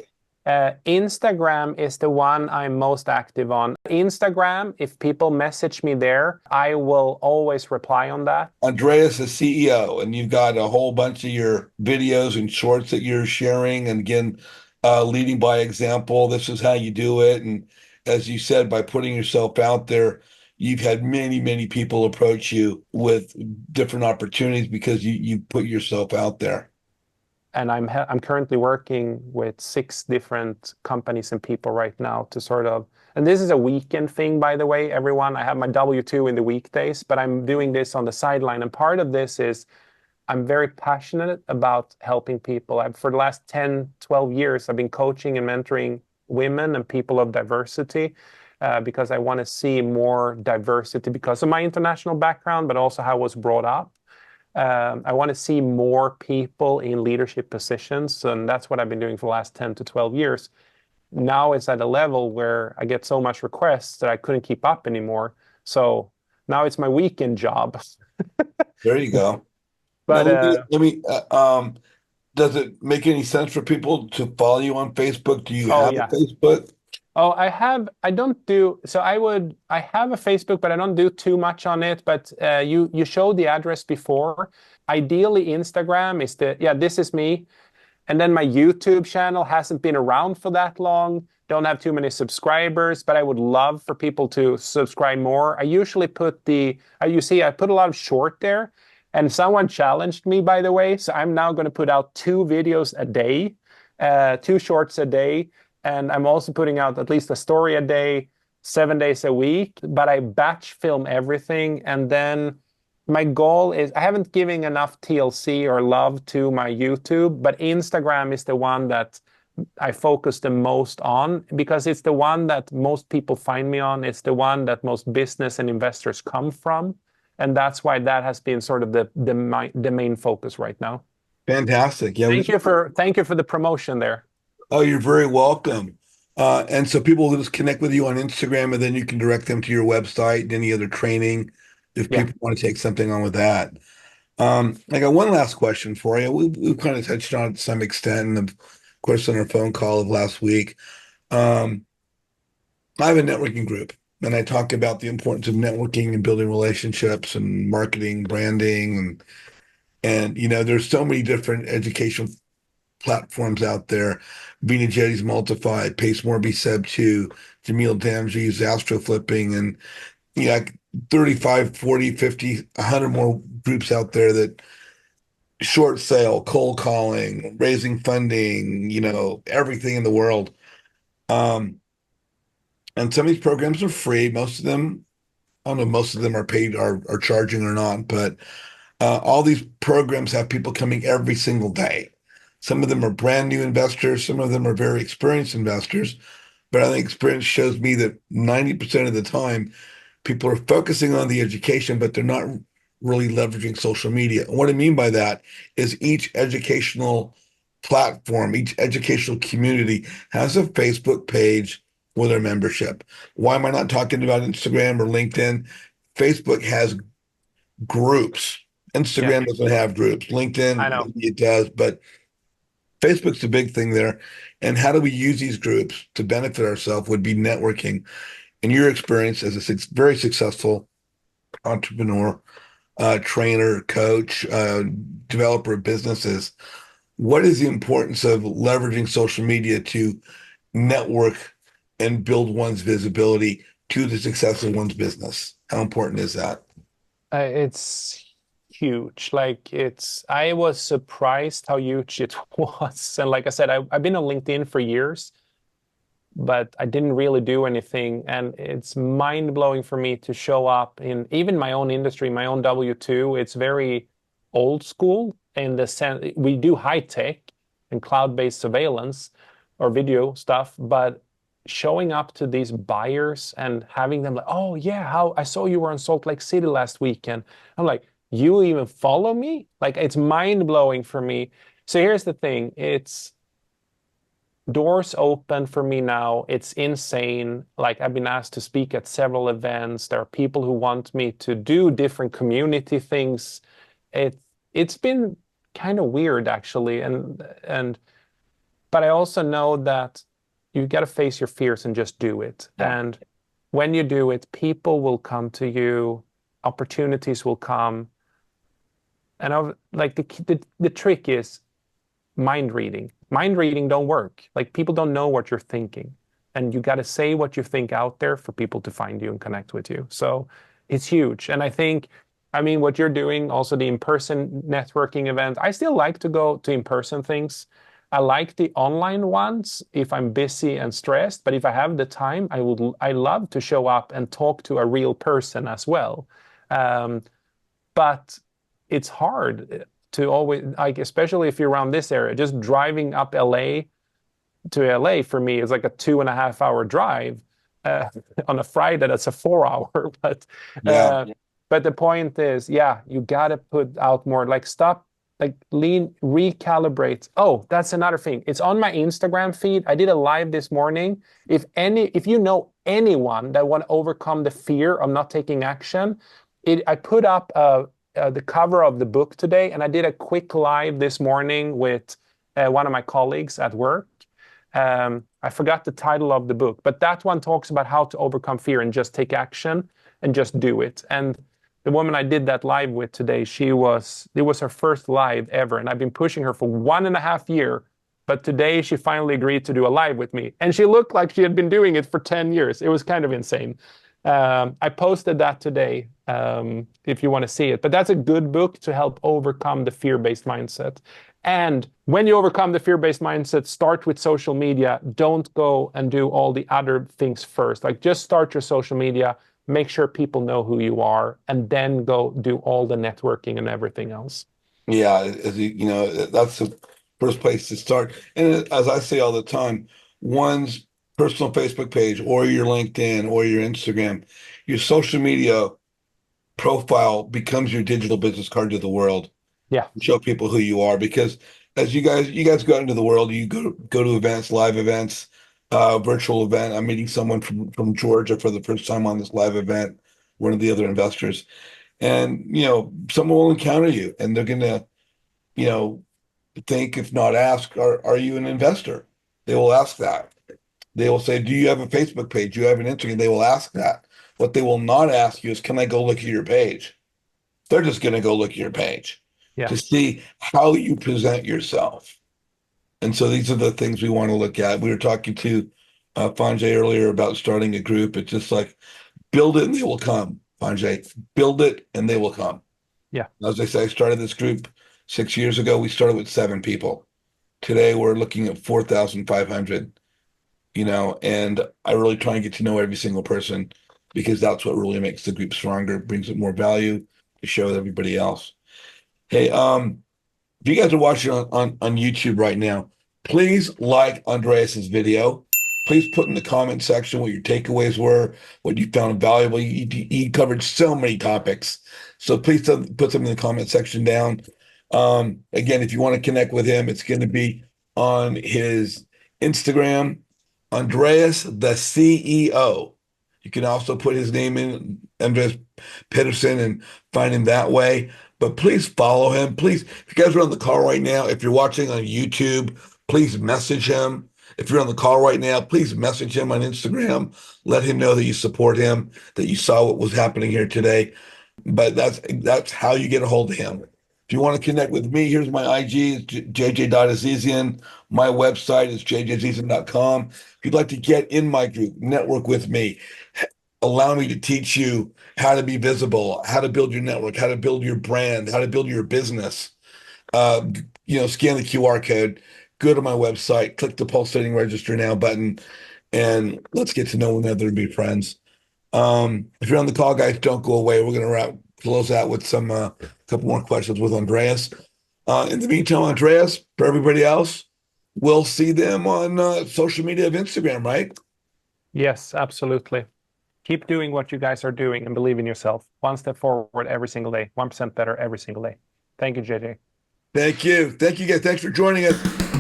Instagram is the one I'm most active on. Instagram, if people message me there, I will always reply on that. Andreas is CEO, and you've got a whole bunch of your videos and shorts that you're sharing. And again, leading by example, this is how you do it. And as you said, by putting yourself out there, you've had many people approach you with different opportunities because you put yourself out there. And I'm currently working with 6 different companies and people right now to sort of, and this is a weekend thing, by the way, everyone. I have my W-2 in the weekdays, but I'm doing this on the sideline. And part of this is I'm very passionate about helping people. For the last 10, 12 years, I've been coaching and mentoring women and people of diversity, because I want to see more diversity because of my international background, but also how I was brought up. I want to see more people in leadership positions, and that's what I've been doing for the last 10 to 12 years. Now it's at a level where I get so much requests that I couldn't keep up anymore. So now it's my weekend job. There you go. Now But let me does it make any sense for people to follow you on Facebook? Do you oh have a yeah. Facebook? Oh, I don't do, so I have a Facebook, but I don't do too much on it. But you showed the address before. Ideally, Instagram is yeah, this is me. And then my YouTube channel hasn't been around for that long. Don't have too many subscribers, but I would love for people to subscribe more. I usually put you see, I put a lot of short there. And someone challenged me, by the way. So I'm now going to put out 2 videos a day, 2 shorts a day. And I'm also putting out at least a story a day, 7 days a week. But I batch film everything. And then my goal is I haven't given enough TLC or love to my YouTube, but Instagram is the one that I focus the most on because it's the one that most people find me on. It's the one that most business and investors come from. And that's why that has been sort of the main focus right now. Fantastic. Yeah, Thank you for the promotion there. oh, you're very welcome. And so people will just connect with you on Instagram, and then you can direct them to your website and any other training if Yeah. people want to take something on with that. I got one last question for you. We've kind of touched on it to some extent, and of course on our phone call of last week. Um, I have a networking group, and I talk about the importance of networking and building relationships and marketing, branding, and there's so many different educational platforms out there. Vina Jetty's Multiplied, Pace Morby Seb 2, Jamil Damji's Astro Flipping, and like 35, 40, 50, 100 more groups out there that short sale, cold calling, raising funding, everything in the world. Um, and some of these programs are free. Most of them, I don't know, most of them are paid, are charging or not, but all these programs have people coming every single day. Some of them are brand new investors. Some of them are very experienced investors. But I think experience shows me that 90% of the time, people are focusing on the education, but they're not really leveraging social media. And what I mean by that is each educational platform, each educational community has a Facebook page for their membership. Why am I not talking about Instagram or LinkedIn? Facebook has groups. Yeah, Instagram doesn't have groups. I LinkedIn, know. maybe it does, but Facebook's the big thing there. And how do we use these groups to benefit ourselves would be networking. In your experience as a very successful entrepreneur, trainer, coach, developer of businesses, what is the importance of leveraging social media to network and build one's visibility to the success of one's business? How important is that? It's huge. Like I was surprised how huge it was. And like I said, I've been on LinkedIn for years, but I didn't really do anything. And it's mind blowing for me to show up in even my own industry, my own W-2. It's very old school in the sense we do high tech and cloud-based surveillance or video stuff, but showing up to these buyers and having them like, oh yeah, how I saw you were in Salt Lake City last weekend. I'm like, you even follow me? Like it's mind blowing for me. So here's the thing, it's doors open for me now. It's insane. Like I've been asked to speak at several events. There are people who want me to do different community things. It it's been kind of weird actually. And but I also know that you got to face your fears and just do it. Yeah. And when you do it, people will come to you, opportunities will come. And like the trick is mind reading. Mind reading don't work. Like people don't know what you're thinking. And you got to say what you think out there for people to find you and connect with you. So it's huge. And I think, I mean, what you're doing, also the in-person networking events, I still like to go to in-person things. I like the online ones if I'm busy and stressed, but if I have the time, I love to show up and talk to a real person as well. Um, but it's hard to always, like, especially if you're around this area, just driving up LA to LA for me is like a 2.5 hour drive. Uh, on a Friday, that's a 4 hour. But Yeah. but the point is, yeah, you gotta put out more. Like stop, like recalibrate. Oh, that's another thing. It's on my Instagram feed. I did a live this morning. If you know anyone that want to overcome the fear of not taking action, I put up the cover of the book today, and I did a quick live this morning with one of my colleagues at work. I forgot the title of the book, but that one talks about how to overcome fear and just take action and just do it. And the woman I did that live with today, it was her first live ever, and I've been pushing her for 1.5 years. But today she finally agreed to do a live with me, and she looked like she had been doing it for 10 years. It was kind of insane. I posted that today if you want to see it. But that's a good book to help overcome the fear-based mindset. And when you overcome the fear-based mindset, start with social media. Don't go and do all the other things first. Like just start your social media, make sure people know who you are, and then go do all the networking and everything else. Yeah, that's the first place to start. And as I say all the time, one's personal Facebook page or your LinkedIn or your Instagram, your social media profile becomes your digital business card to the world. Yeah. Show people who you are, because as you guys go out into the world, you go to events, live events, virtual event. I'm meeting someone from Georgia for the first time on this live event, one of the other investors. And, someone will encounter you and they're going to, think, if not ask, are you an investor? They will ask that. They will say, do you have a Facebook page? Do you have an Instagram? They will ask that. What they will not ask you is, can I go look at your page? They're just going to go look at your page to see how you present yourself. And so these are the things we want to look at. We were talking to Fanjay earlier about starting a group. It's just like, build it and they will come, Fanjay. Build it and they will come. Yeah. As I say, I started this group 6 years ago. We started with 7 people. Today, we're looking at 4,500, and I really try and get to know every single person, because that's what really makes the group stronger, brings it more value to show everybody else. Hey, if you guys are watching on YouTube right now, please like Andreas's video. Please put in the comment section what your takeaways were, what you found valuable. He covered so many topics. So please put them in the comment section down. Again, if you want to connect with him, it's going to be on his Instagram, Andreas the CEO. You can also put his name in, Andreas Pettersson, and find him that way. But please follow him. Please, if you guys are on the call right now, if you're watching on YouTube, please message him. If you're on the call right now, please message him on Instagram. Let him know that you support him, that you saw what was happening here today. But that's how you get a hold of him. If you want to connect with me, here's my IG, it's jj.azizian. My website is jjazizian.com. If you'd like to get in my group, network with me, allow me to teach you how to be visible, how to build your network, how to build your brand, how to build your business. Scan the QR code, go to my website, click the pulsating register now button, and let's get to know one another and be friends. If you're on the call, guys, don't go away. We're going to close out with some couple more questions with Andreas. In the meantime, Andreas, for everybody else, we'll see them on social media of Instagram, right? Yes, absolutely. Keep doing what you guys are doing and believe in yourself. One step forward every single day, 1% better every single day. Thank you, JJ. Thank you. Thank you, guys. Thanks for joining us.